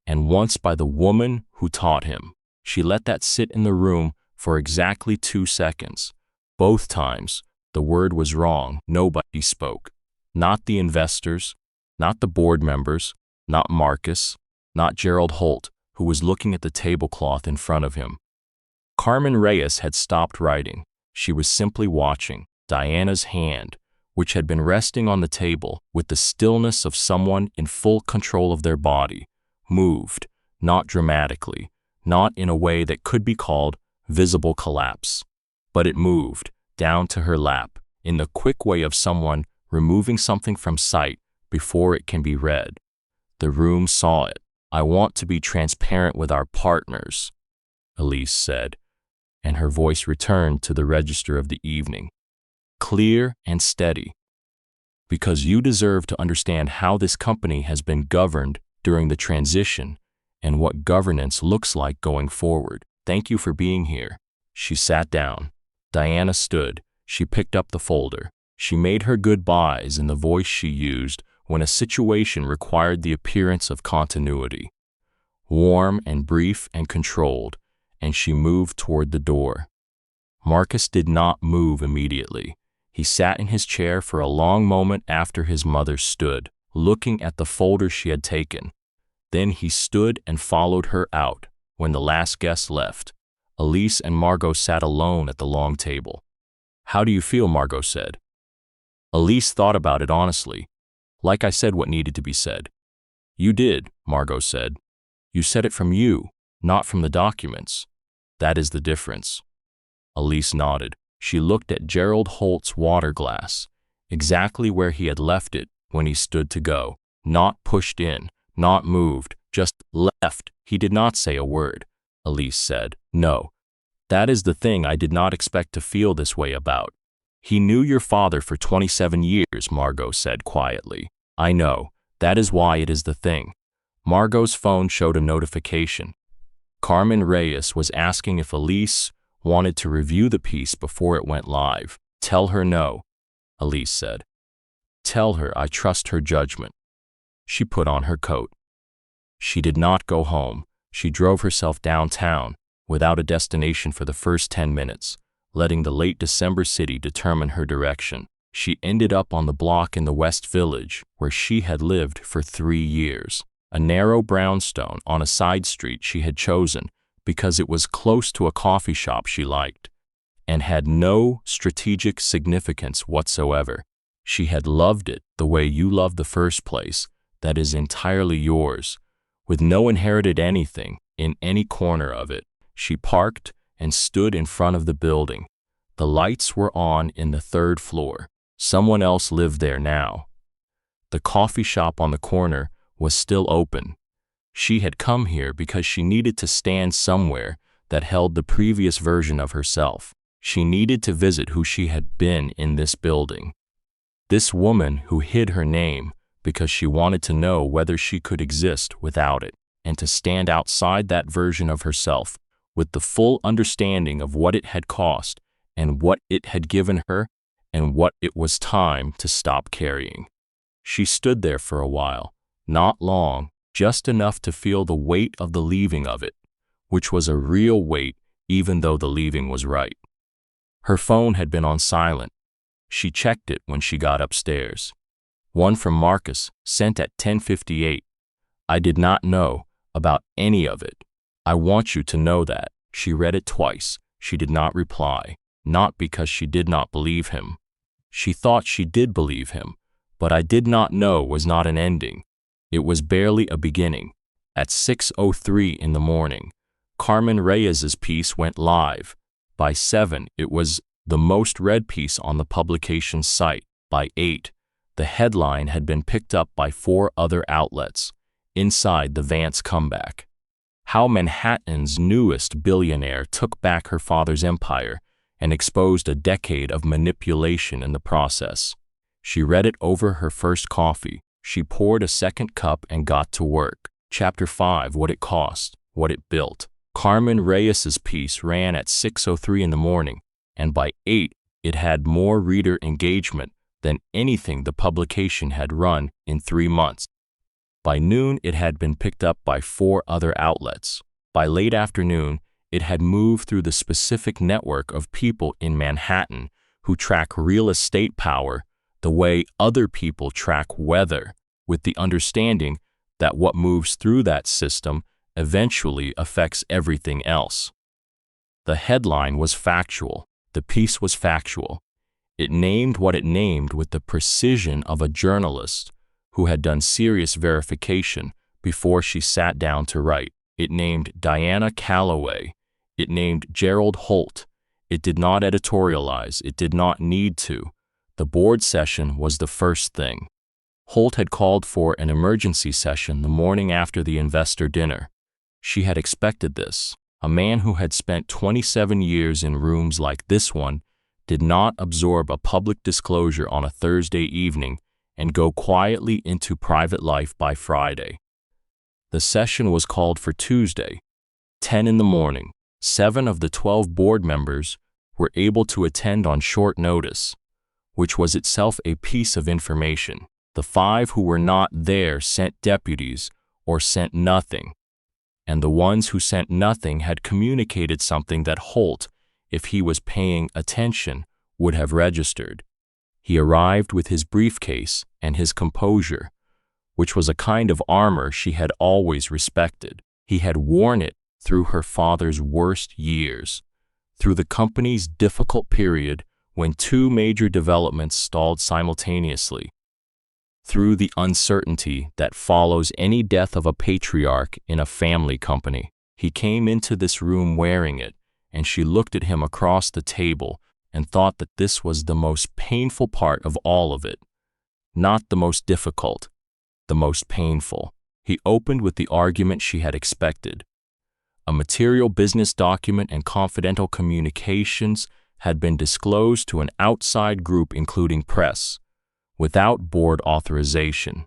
and once by the woman who taught him." She let that sit in the room for exactly 2 seconds. Both times, the word was wrong. Nobody spoke. Not the investors, not the board members, not Marcus, not Gerald Holt, who was looking at the tablecloth in front of him. Carmen Reyes had stopped writing. She was simply watching. Diana's hand, which had been resting on the table with the stillness of someone in full control of their body, moved, not dramatically, not in a way that could be called visible collapse, but it moved down to her lap in the quick way of someone removing something from sight before it can be read. The room saw it. "I want to be transparent with our partners," Elise said, and her voice returned to the register of the evening, clear and steady. "Because you deserve to understand how this company has been governed during the transition and what governance looks like going forward. Thank you for being here. She sat down. Diana stood. She picked up the folder. She made her goodbyes in the voice she used when a situation required the appearance of continuity. Warm and brief and controlled, and she moved toward the door. Marcus did not move immediately. He sat in his chair for a long moment after his mother stood, looking at the folder she had taken. Then he stood and followed her out. When the last guest left, Elise and Margot sat alone at the long table. "How do you feel?" Margot said. Elise thought about it honestly. "Like I said what needed to be said." "You did," Margot said. "You said it from you, not from the documents. That is the difference." Elise nodded. She looked at Gerald Holt's water glass, exactly where he had left it when he stood to go. Not pushed in, not moved, just left. "He did not say a word," Elise said. "No. That is the thing I did not expect to feel this way about." "He knew your father for 27 years, Margot said quietly. "I know. That is why it is the thing." Margot's phone showed a notification. Carmen Reyes was asking if Elise wanted to review the piece before it went live. "Tell her no," Elise said. "Tell her I trust her judgment." She put on her coat. She did not go home. She drove herself downtown, without a destination for the first 10 minutes, letting the late December city determine her direction. She ended up on the block in the West Village, where she had lived for 3 years. A narrow brownstone on a side street she had chosen because it was close to a coffee shop she liked, and had no strategic significance whatsoever. She had loved it the way you loved the first place, that is entirely yours, with no inherited anything in any corner of it. She parked and stood in front of the building. The lights were on in the 3rd floor. Someone else lived there now. The coffee shop on the corner was still open. She had come here because she needed to stand somewhere that held the previous version of herself. She needed to visit who she had been in this building. This woman who hid her name because she wanted to know whether she could exist without it, and to stand outside that version of herself with the full understanding of what it had cost and what it had given her and what it was time to stop carrying. She stood there for a while. Not long, just enough to feel the weight of the leaving of it, which was a real weight even though the leaving was right. Her phone had been on silent. She checked it when she got upstairs. One from Marcus, sent at 10:58. "I did not know about any of it. I want you to know that." She read it twice. She did not reply, not because she did not believe him. She thought she did believe him, but "I did not know" was not an ending. It was barely a beginning. At 6:03 in the morning, Carmen Reyes's piece went live. By 7, it was the most read piece on the publication's site. By 8, the headline had been picked up by 4 other outlets. Inside the Vance comeback. How Manhattan's newest billionaire took back her father's empire and exposed a decade of manipulation in the process. She read it over her first coffee. She poured a second cup and got to work. Chapter 5, What It Cost, What It Built. Carmen Reyes's piece ran at 6:03 in the morning, and by 8, it had more reader engagement than anything the publication had run in 3 months. By noon, it had been picked up by 4 other outlets. By late afternoon, it had moved through the specific network of people in Manhattan who track real estate power the way other people track weather, with the understanding that what moves through that system eventually affects everything else. The headline was factual. The piece was factual. It named what it named with the precision of a journalist who had done serious verification before she sat down to write. It named Diana Calloway. It named Gerald Holt. It did not editorialize. It did not need to. The board session was the first thing. Holt had called for an emergency session the morning after the investor dinner. She had expected this. A man who had spent 27 years in rooms like this one did not absorb a public disclosure on a Thursday evening and go quietly into private life by Friday. The session was called for Tuesday, 10 in the morning. 7 of the 12 board members were able to attend on short notice, which was itself a piece of information. The 5 who were not there sent deputies or sent nothing, and the ones who sent nothing had communicated something that Holt, if he was paying attention, would have registered. He arrived with his briefcase and his composure, which was a kind of armor she had always respected. He had worn it through her father's worst years, through the company's difficult period when 2 major developments stalled simultaneously, through the uncertainty that follows any death of a patriarch in a family company. He came into this room wearing it, and she looked at him across the table and thought that this was the most painful part of all of it. Not the most difficult, the most painful. He opened with the argument she had expected. A material business document and confidential communications had been disclosed to an outside group including press, without board authorization.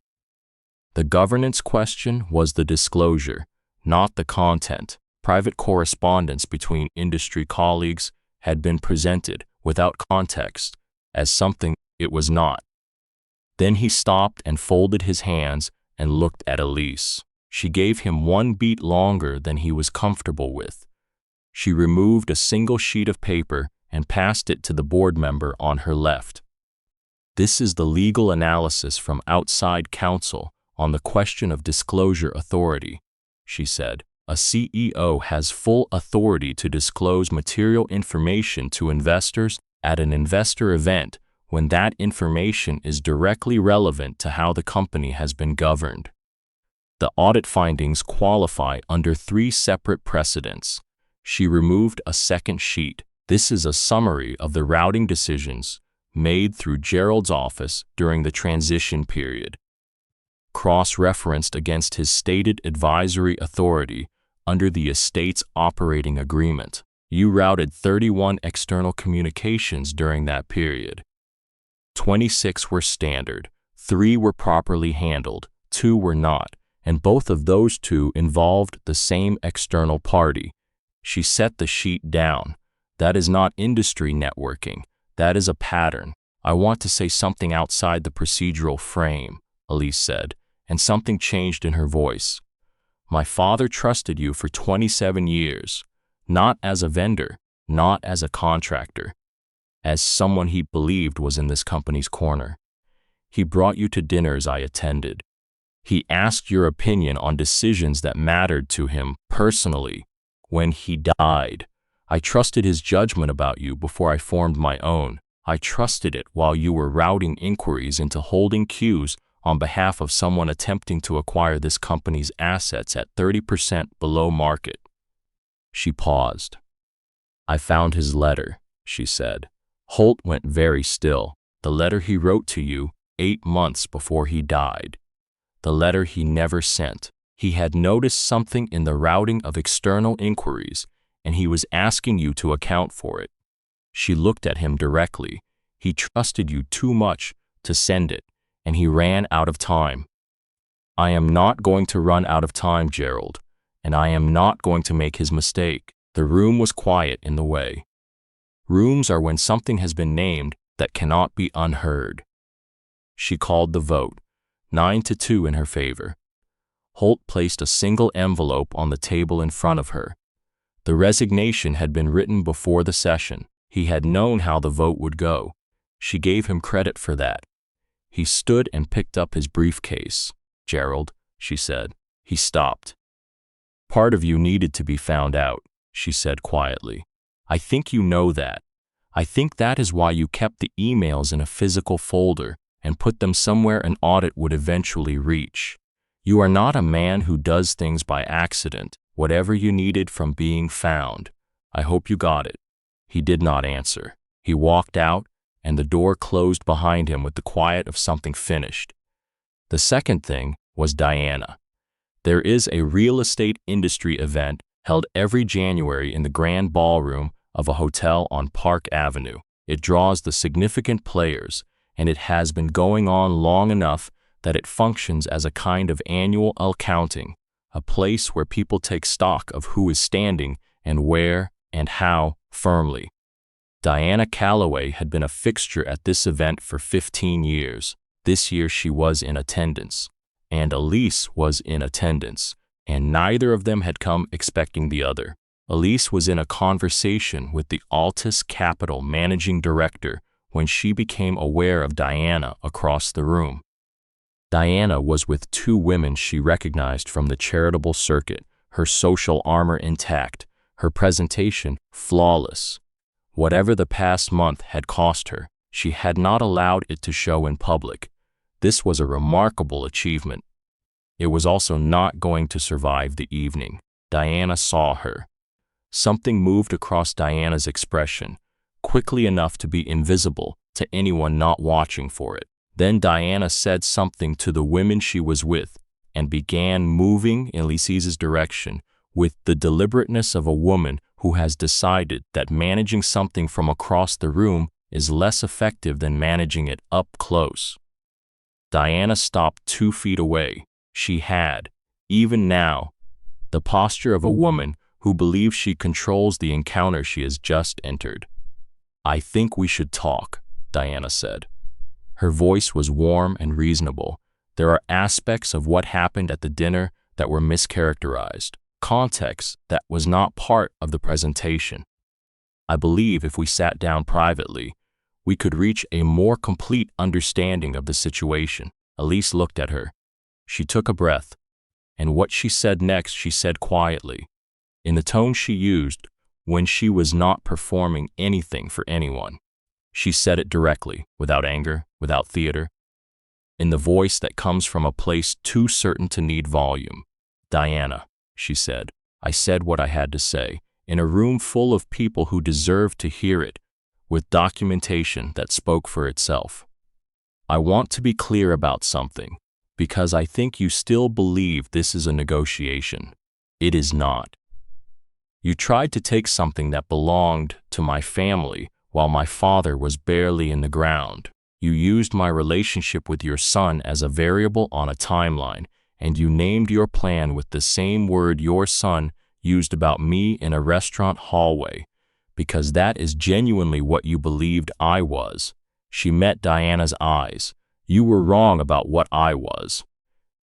The governance question was the disclosure, not the content. Private correspondence between industry colleagues had been presented without context as something it was not. Then he stopped and folded his hands and looked at Elise. She gave him 1 beat longer than he was comfortable with. She removed a single sheet of paper and passed it to the board member on her left. This is the legal analysis from outside counsel on the question of disclosure authority, she said. A CEO has full authority to disclose material information to investors at an investor event when that information is directly relevant to how the company has been governed. The audit findings qualify under 3 separate precedents. She removed a second sheet. This is a summary of the routing decisions made through Gerald's office during the transition period, cross-referenced against his stated advisory authority under the estate's operating agreement. You routed 31 external communications during that period. 26 were standard, 3 were properly handled, 2 were not, and both of those 2 involved the same external party. She set the sheet down. That is not industry networking. That is a pattern. I want to say something outside the procedural frame, Elise said, and something changed in her voice. My father trusted you for 27 years, not as a vendor, not as a contractor, as someone he believed was in this company's corner. He brought you to dinners I attended. He asked your opinion on decisions that mattered to him personally. When he died, I trusted his judgment about you before I formed my own. I trusted it while you were routing inquiries into holding queues on behalf of someone attempting to acquire this company's assets at 30% below market. She paused. I found his letter, she said. Holt went very still. The letter he wrote to you 8 months before he died. The letter he never sent. He had noticed something in the routing of external inquiries, and he was asking you to account for it. She looked at him directly. He trusted you too much to send it, and he ran out of time. I am not going to run out of time, Gerald, and I am not going to make his mistake. The room was quiet in the way. Rooms are when something has been named that cannot be unheard. She called the vote, 9-2 in her favor. Holt placed a single envelope on the table in front of her. The resignation had been written before the session. He had known how the vote would go. She gave him credit for that. He stood and picked up his briefcase. Gerald, she said. He stopped. Part of you needed to be found out, she said quietly. I think you know that. I think that is why you kept the emails in a physical folder and put them somewhere an audit would eventually reach. You are not a man who does things by accident, whatever you needed from being found. I hope you got it. He did not answer. He walked out, and the door closed behind him with the quiet of something finished. The second thing was Diana. There is a real estate industry event held every January in the grand ballroom of a hotel on Park Avenue. It draws the significant players, and it has been going on long enough that it functions as a kind of annual accounting a place where people take stock of who is standing and where and how firmly. Diana Calloway had been a fixture at this event for 15 years. This year she was in attendance, and Elise was in attendance, and neither of them had come expecting the other. Elise was in a conversation with the Altus Capital managing director when she became aware of Diana across the room. Diana was with two women she recognized from the charitable circuit, her social armor intact, her presentation flawless. Whatever the past month had cost her, she had not allowed it to show in public. This was a remarkable achievement. It was also not going to survive the evening. Diana saw her. Something moved across Diana's expression, quickly enough to be invisible to anyone not watching for it. Then Diana said something to the women she was with and began moving in Elise's direction with the deliberateness of a woman who has decided that managing something from across the room is less effective than managing it up close. Diana stopped 2 feet away. She had, even now, the posture of a woman who believes she controls the encounter she has just entered. "I think we should talk," Diana said. Her voice was warm and reasonable. There are aspects of what happened at the dinner that were mischaracterized, context that was not part of the presentation. I believe if we sat down privately, we could reach a more complete understanding of the situation. Elise looked at her. She took a breath, and what she said next she said quietly, in the tone she used when she was not performing anything for anyone. She said it directly, without anger, without theater, in the voice that comes from a place too certain to need volume. "Diana," she said, "I said what I had to say, in a room full of people who deserved to hear it, with documentation that spoke for itself. I want to be clear about something, because I think you still believe this is a negotiation. It is not. You tried to take something that belonged to my family while my father was barely in the ground. You used my relationship with your son as a variable on a timeline, and you named your plan with the same word your son used about me in a restaurant hallway, because that is genuinely what you believed I was." She met Diana's eyes. "You were wrong about what I was.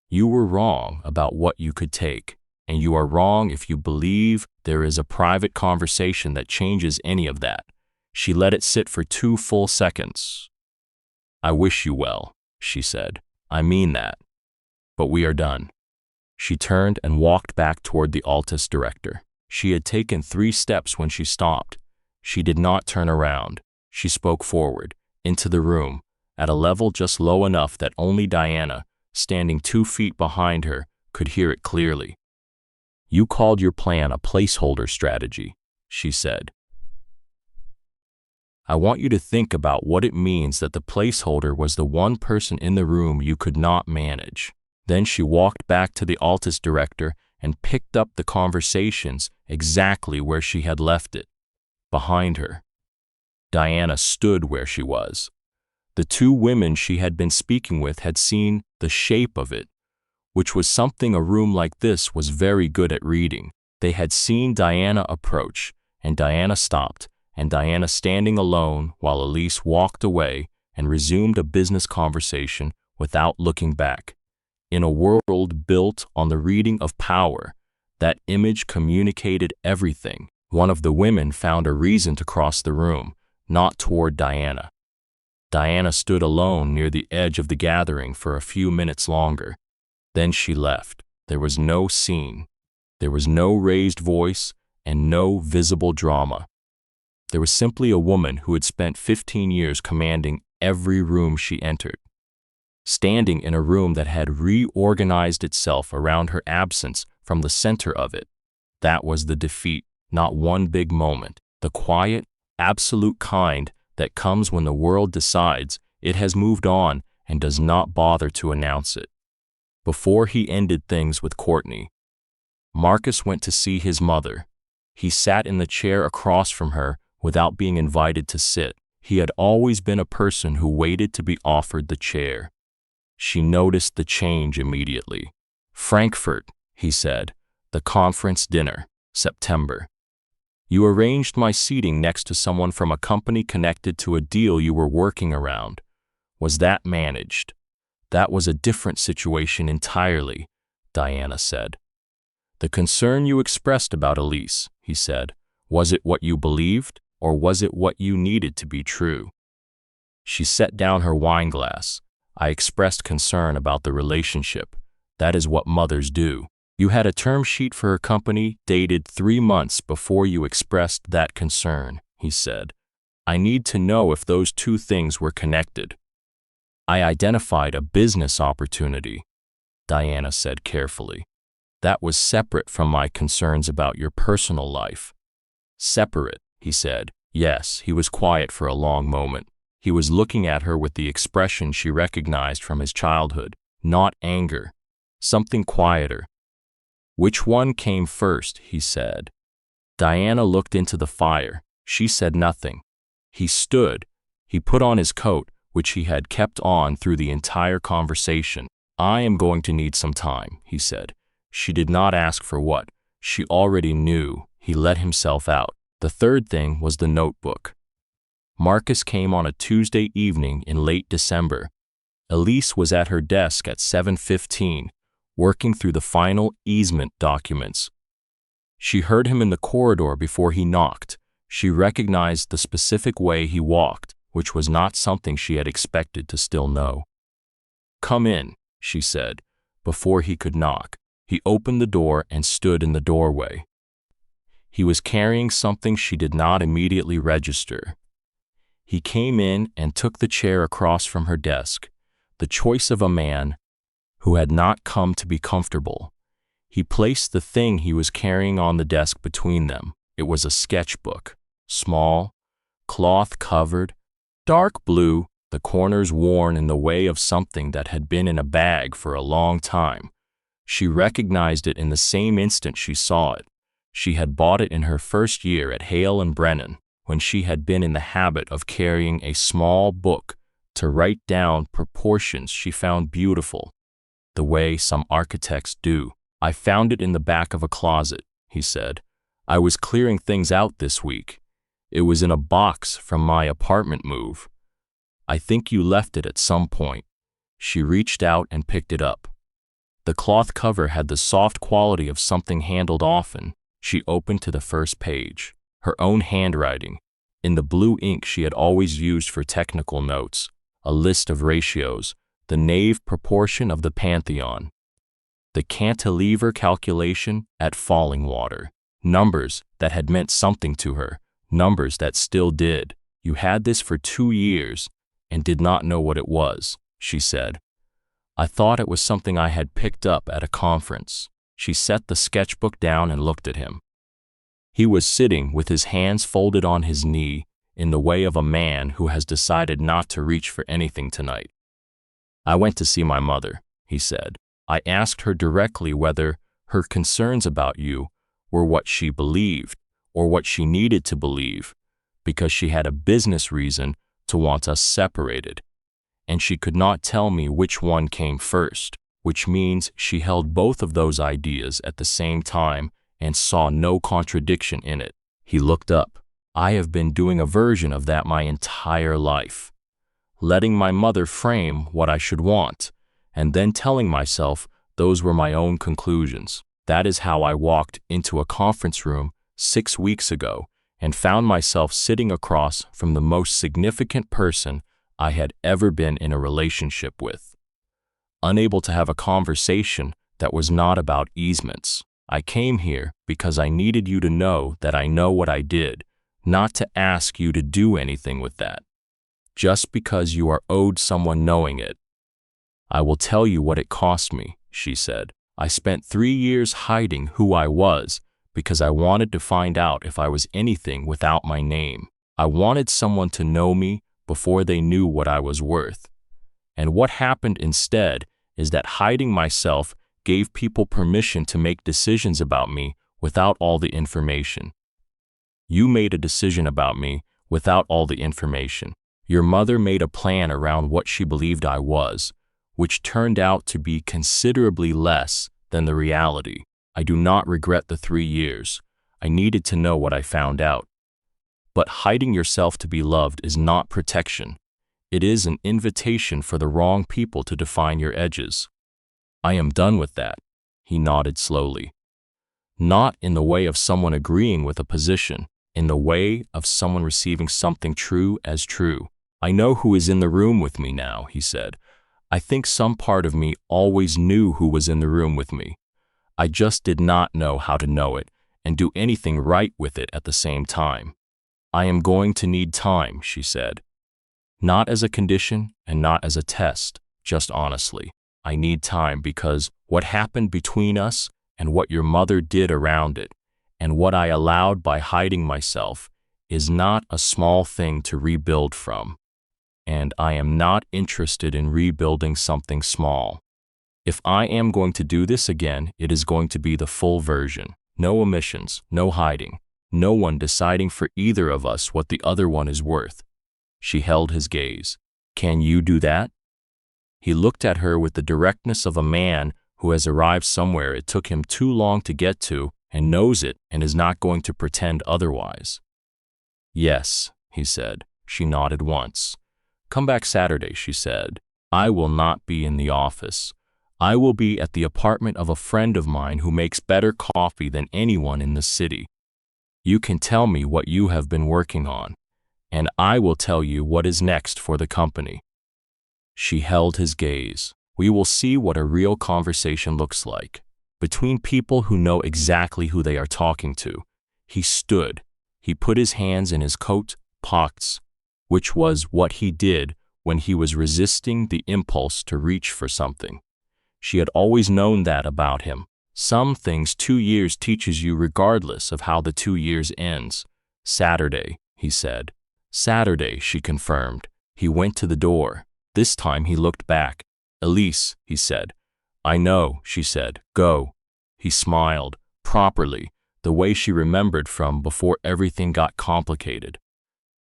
You were wrong about what you could take, and you are wrong if you believe there is a private conversation that changes any of that." She let it sit for 2 full seconds. "I wish you well," she said. "I mean that. But we are done." She turned and walked back toward the Altus director. She had taken 3 steps when she stopped. She did not turn around. She spoke forward, into the room, at a level just low enough that only Diana, standing 2 feet behind her, could hear it clearly. "You called your plan a placeholder strategy," she said. "I want you to think about what it means that the placeholder was the one person in the room you could not manage." Then she walked back to the Altus director and picked up the conversations exactly where she had left it, behind her. Diana stood where she was. The 2 women she had been speaking with had seen the shape of it, which was something a room like this was very good at reading. They had seen Diana approach, and Diana stopped, and Diana standing alone while Elise walked away and resumed a business conversation without looking back. In a world built on the reading of power, that image communicated everything. One of the women found a reason to cross the room, not toward Diana. Diana stood alone near the edge of the gathering for a few minutes longer. Then she left. There was no scene. There was no raised voice and no visible drama. There was simply a woman who had spent 15 years commanding every room she entered, standing in a room that had reorganized itself around her absence from the center of it. That was the defeat, not one big moment, the quiet, absolute kind that comes when the world decides it has moved on and does not bother to announce it. Before he ended things with Courtney, Marcus went to see his mother. He sat in the chair across from her without being invited to sit. He had always been a person who waited to be offered the chair. She noticed the change immediately. Frankfurt, he said. The conference dinner, September. You arranged my seating next to someone from a company connected to a deal you were working around. Was that managed? That was a different situation entirely, Diana said. The concern you expressed about Elise, he said, was it what you believed, or was it what you needed to be true? She set down her wine glass. I expressed concern about the relationship. That is what mothers do. You had a term sheet for her company dated 3 months before you expressed that concern, he said. I need to know if those two things were connected. I identified a business opportunity, Diana said carefully. That was separate from my concerns about your personal life. Separate, he said. Yes, he was quiet for a long moment. He was looking at her with the expression she recognized from his childhood, not anger, something quieter. Which one came first, he said. Diana looked into the fire. She said nothing. He stood. He put on his coat, which he had kept on through the entire conversation. I am going to need some time, he said. She did not ask for what. She already knew. He let himself out. The third thing was the notebook. Marcus came on a Tuesday evening in late December. Elise was at her desk at 7:15, working through the final easement documents. She heard him in the corridor before he knocked. She recognized the specific way he walked, which was not something she had expected to still know. Come in, she said, before he could knock. He opened the door and stood in the doorway. He was carrying something she did not immediately register. He came in and took the chair across from her desk, the choice of a man who had not come to be comfortable. He placed the thing he was carrying on the desk between them. It was a sketchbook, small, cloth-covered, dark blue, the corners worn in the way of something that had been in a bag for a long time. She recognized it in the same instant she saw it. She had bought it in her first year at Hale and Brennan, when she had been in the habit of carrying a small book to write down proportions she found beautiful, the way some architects do. I found it in the back of a closet, he said. I was clearing things out this week. It was in a box from my apartment move. I think you left it at some point. She reached out and picked it up. The cloth cover had the soft quality of something handled often. She opened to the first page, her own handwriting, in the blue ink she had always used for technical notes, a list of ratios, the nave proportion of the Pantheon, the cantilever calculation at falling water, numbers that had meant something to her, numbers that still did. You had this for 2 years and did not know what it was, she said. I thought it was something I had picked up at a conference. She set the sketchbook down and looked at him. He was sitting with his hands folded on his knee in the way of a man who has decided not to reach for anything tonight. I went to see my mother, he said. I asked her directly whether her concerns about you were what she believed or what she needed to believe, because she had a business reason to want us separated, and she could not tell me which one came first, which means she held both of those ideas at the same time and saw no contradiction in it. He looked up. I have been doing a version of that my entire life, letting my mother frame what I should want, and then telling myself those were my own conclusions. That is how I walked into a conference room 6 weeks ago and found myself sitting across from the most significant person I had ever been in a relationship with, unable to have a conversation that was not about easements. I came here because I needed you to know that I know what I did, not to ask you to do anything with that, just because you are owed someone knowing it. I will tell you what it cost me, she said. I spent 3 years hiding who I was because I wanted to find out if I was anything without my name. I wanted someone to know me before they knew what I was worth. And what happened instead is that hiding myself gave people permission to make decisions about me without all the information. You made a decision about me without all the information. Your mother made a plan around what she believed I was, which turned out to be considerably less than the reality. I do not regret the 3 years. I needed to know what I found out. But hiding yourself to be loved is not protection. It is an invitation for the wrong people to define your edges. I am done with that, he nodded slowly. Not in the way of someone agreeing with a position, in the way of someone receiving something true as true. I know who is in the room with me now, he said. I think some part of me always knew who was in the room with me. I just did not know how to know it and do anything right with it at the same time. I am going to need time, she said. Not as a condition and not as a test, just honestly. I need time because what happened between us and what your mother did around it and what I allowed by hiding myself is not a small thing to rebuild from. And I am not interested in rebuilding something small. If I am going to do this again, it is going to be the full version. No omissions, no hiding, no one deciding for either of us what the other one is worth. She held his gaze. Can you do that? He looked at her with the directness of a man who has arrived somewhere it took him too long to get to and knows it and is not going to pretend otherwise. Yes, he said. She nodded once. Come back Saturday, she said. I will not be in the office. I will be at the apartment of a friend of mine who makes better coffee than anyone in the city. You can tell me what you have been working on, and I will tell you what is next for the company. She held his gaze. We will see what a real conversation looks like, between people who know exactly who they are talking to. He stood. He put his hands in his coat pockets, which was what he did when he was resisting the impulse to reach for something. She had always known that about him. Some things 2 years teaches you regardless of how the 2 years ends. Saturday, he said. Saturday, she confirmed. He went to the door. This time he looked back. Elise, he said. I know, she said. Go. He smiled, properly, the way she remembered from before everything got complicated.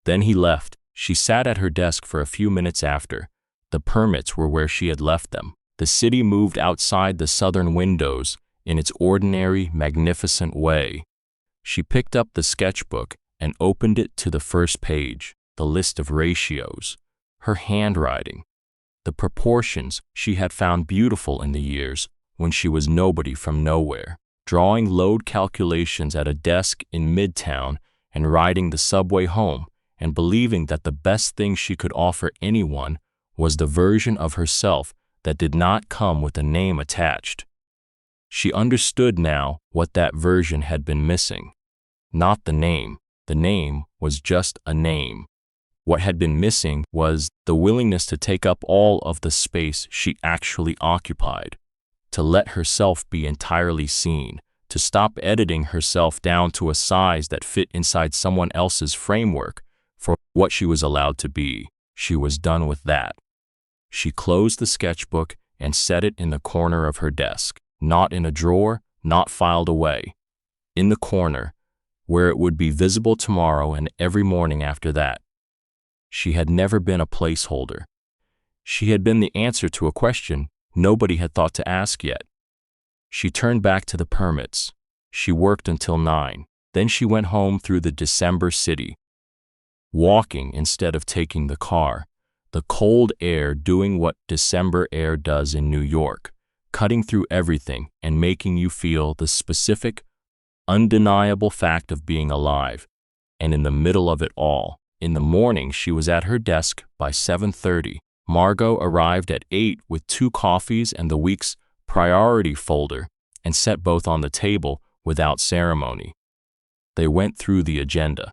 Then he left. She sat at her desk for a few minutes after. The permits were where she had left them. The city moved outside the southern windows in its ordinary, magnificent way. She picked up the sketchbook and opened it to the first page, the list of ratios, her handwriting, the proportions she had found beautiful in the years when she was nobody from nowhere, drawing load calculations at a desk in Midtown and riding the subway home and believing that the best thing she could offer anyone was the version of herself that did not come with a name attached. She understood now what that version had been missing. Not the name. The name was just a name. What had been missing was the willingness to take up all of the space she actually occupied, to let herself be entirely seen, to stop editing herself down to a size that fit inside someone else's framework for what she was allowed to be. She was done with that. She closed the sketchbook and set it in the corner of her desk, not in a drawer, not filed away. In the corner, where it would be visible tomorrow and every morning after that. She had never been a placeholder. She had been the answer to a question nobody had thought to ask yet. She turned back to the permits. She worked until 9. Then she went home through the December city, walking instead of taking the car, the cold air doing what December air does in New York, cutting through everything and making you feel the specific, undeniable fact of being alive. And in the middle of it all, in the morning she was at her desk by 7:30. Margot arrived at 8 with 2 coffees and the week's priority folder and set both on the table without ceremony. They went through the agenda.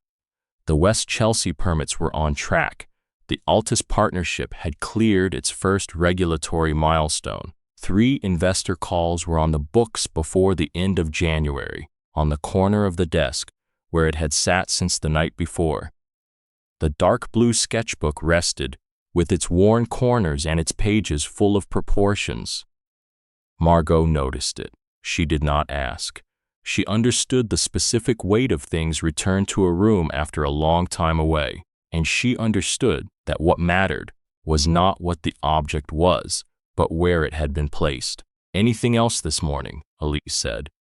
The West Chelsea permits were on track. The Altus partnership had cleared its first regulatory milestone. 3 investor calls were on the books before the end of January, on the corner of the desk, where it had sat since the night before. The dark blue sketchbook rested, with its worn corners and its pages full of proportions. Margot noticed it. She did not ask. She understood the specific weight of things returned to a room after a long time away, and she understood that what mattered was not what the object was, but where it had been placed. Anything else this morning? Elise said.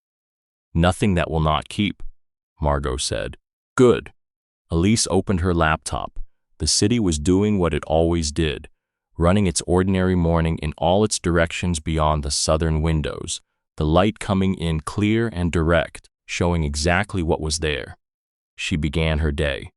Nothing that will not keep, Margot said. Good. Elise opened her laptop. The city was doing what it always did, running its ordinary morning in all its directions beyond the southern windows, the light coming in clear and direct, showing exactly what was there. She began her day.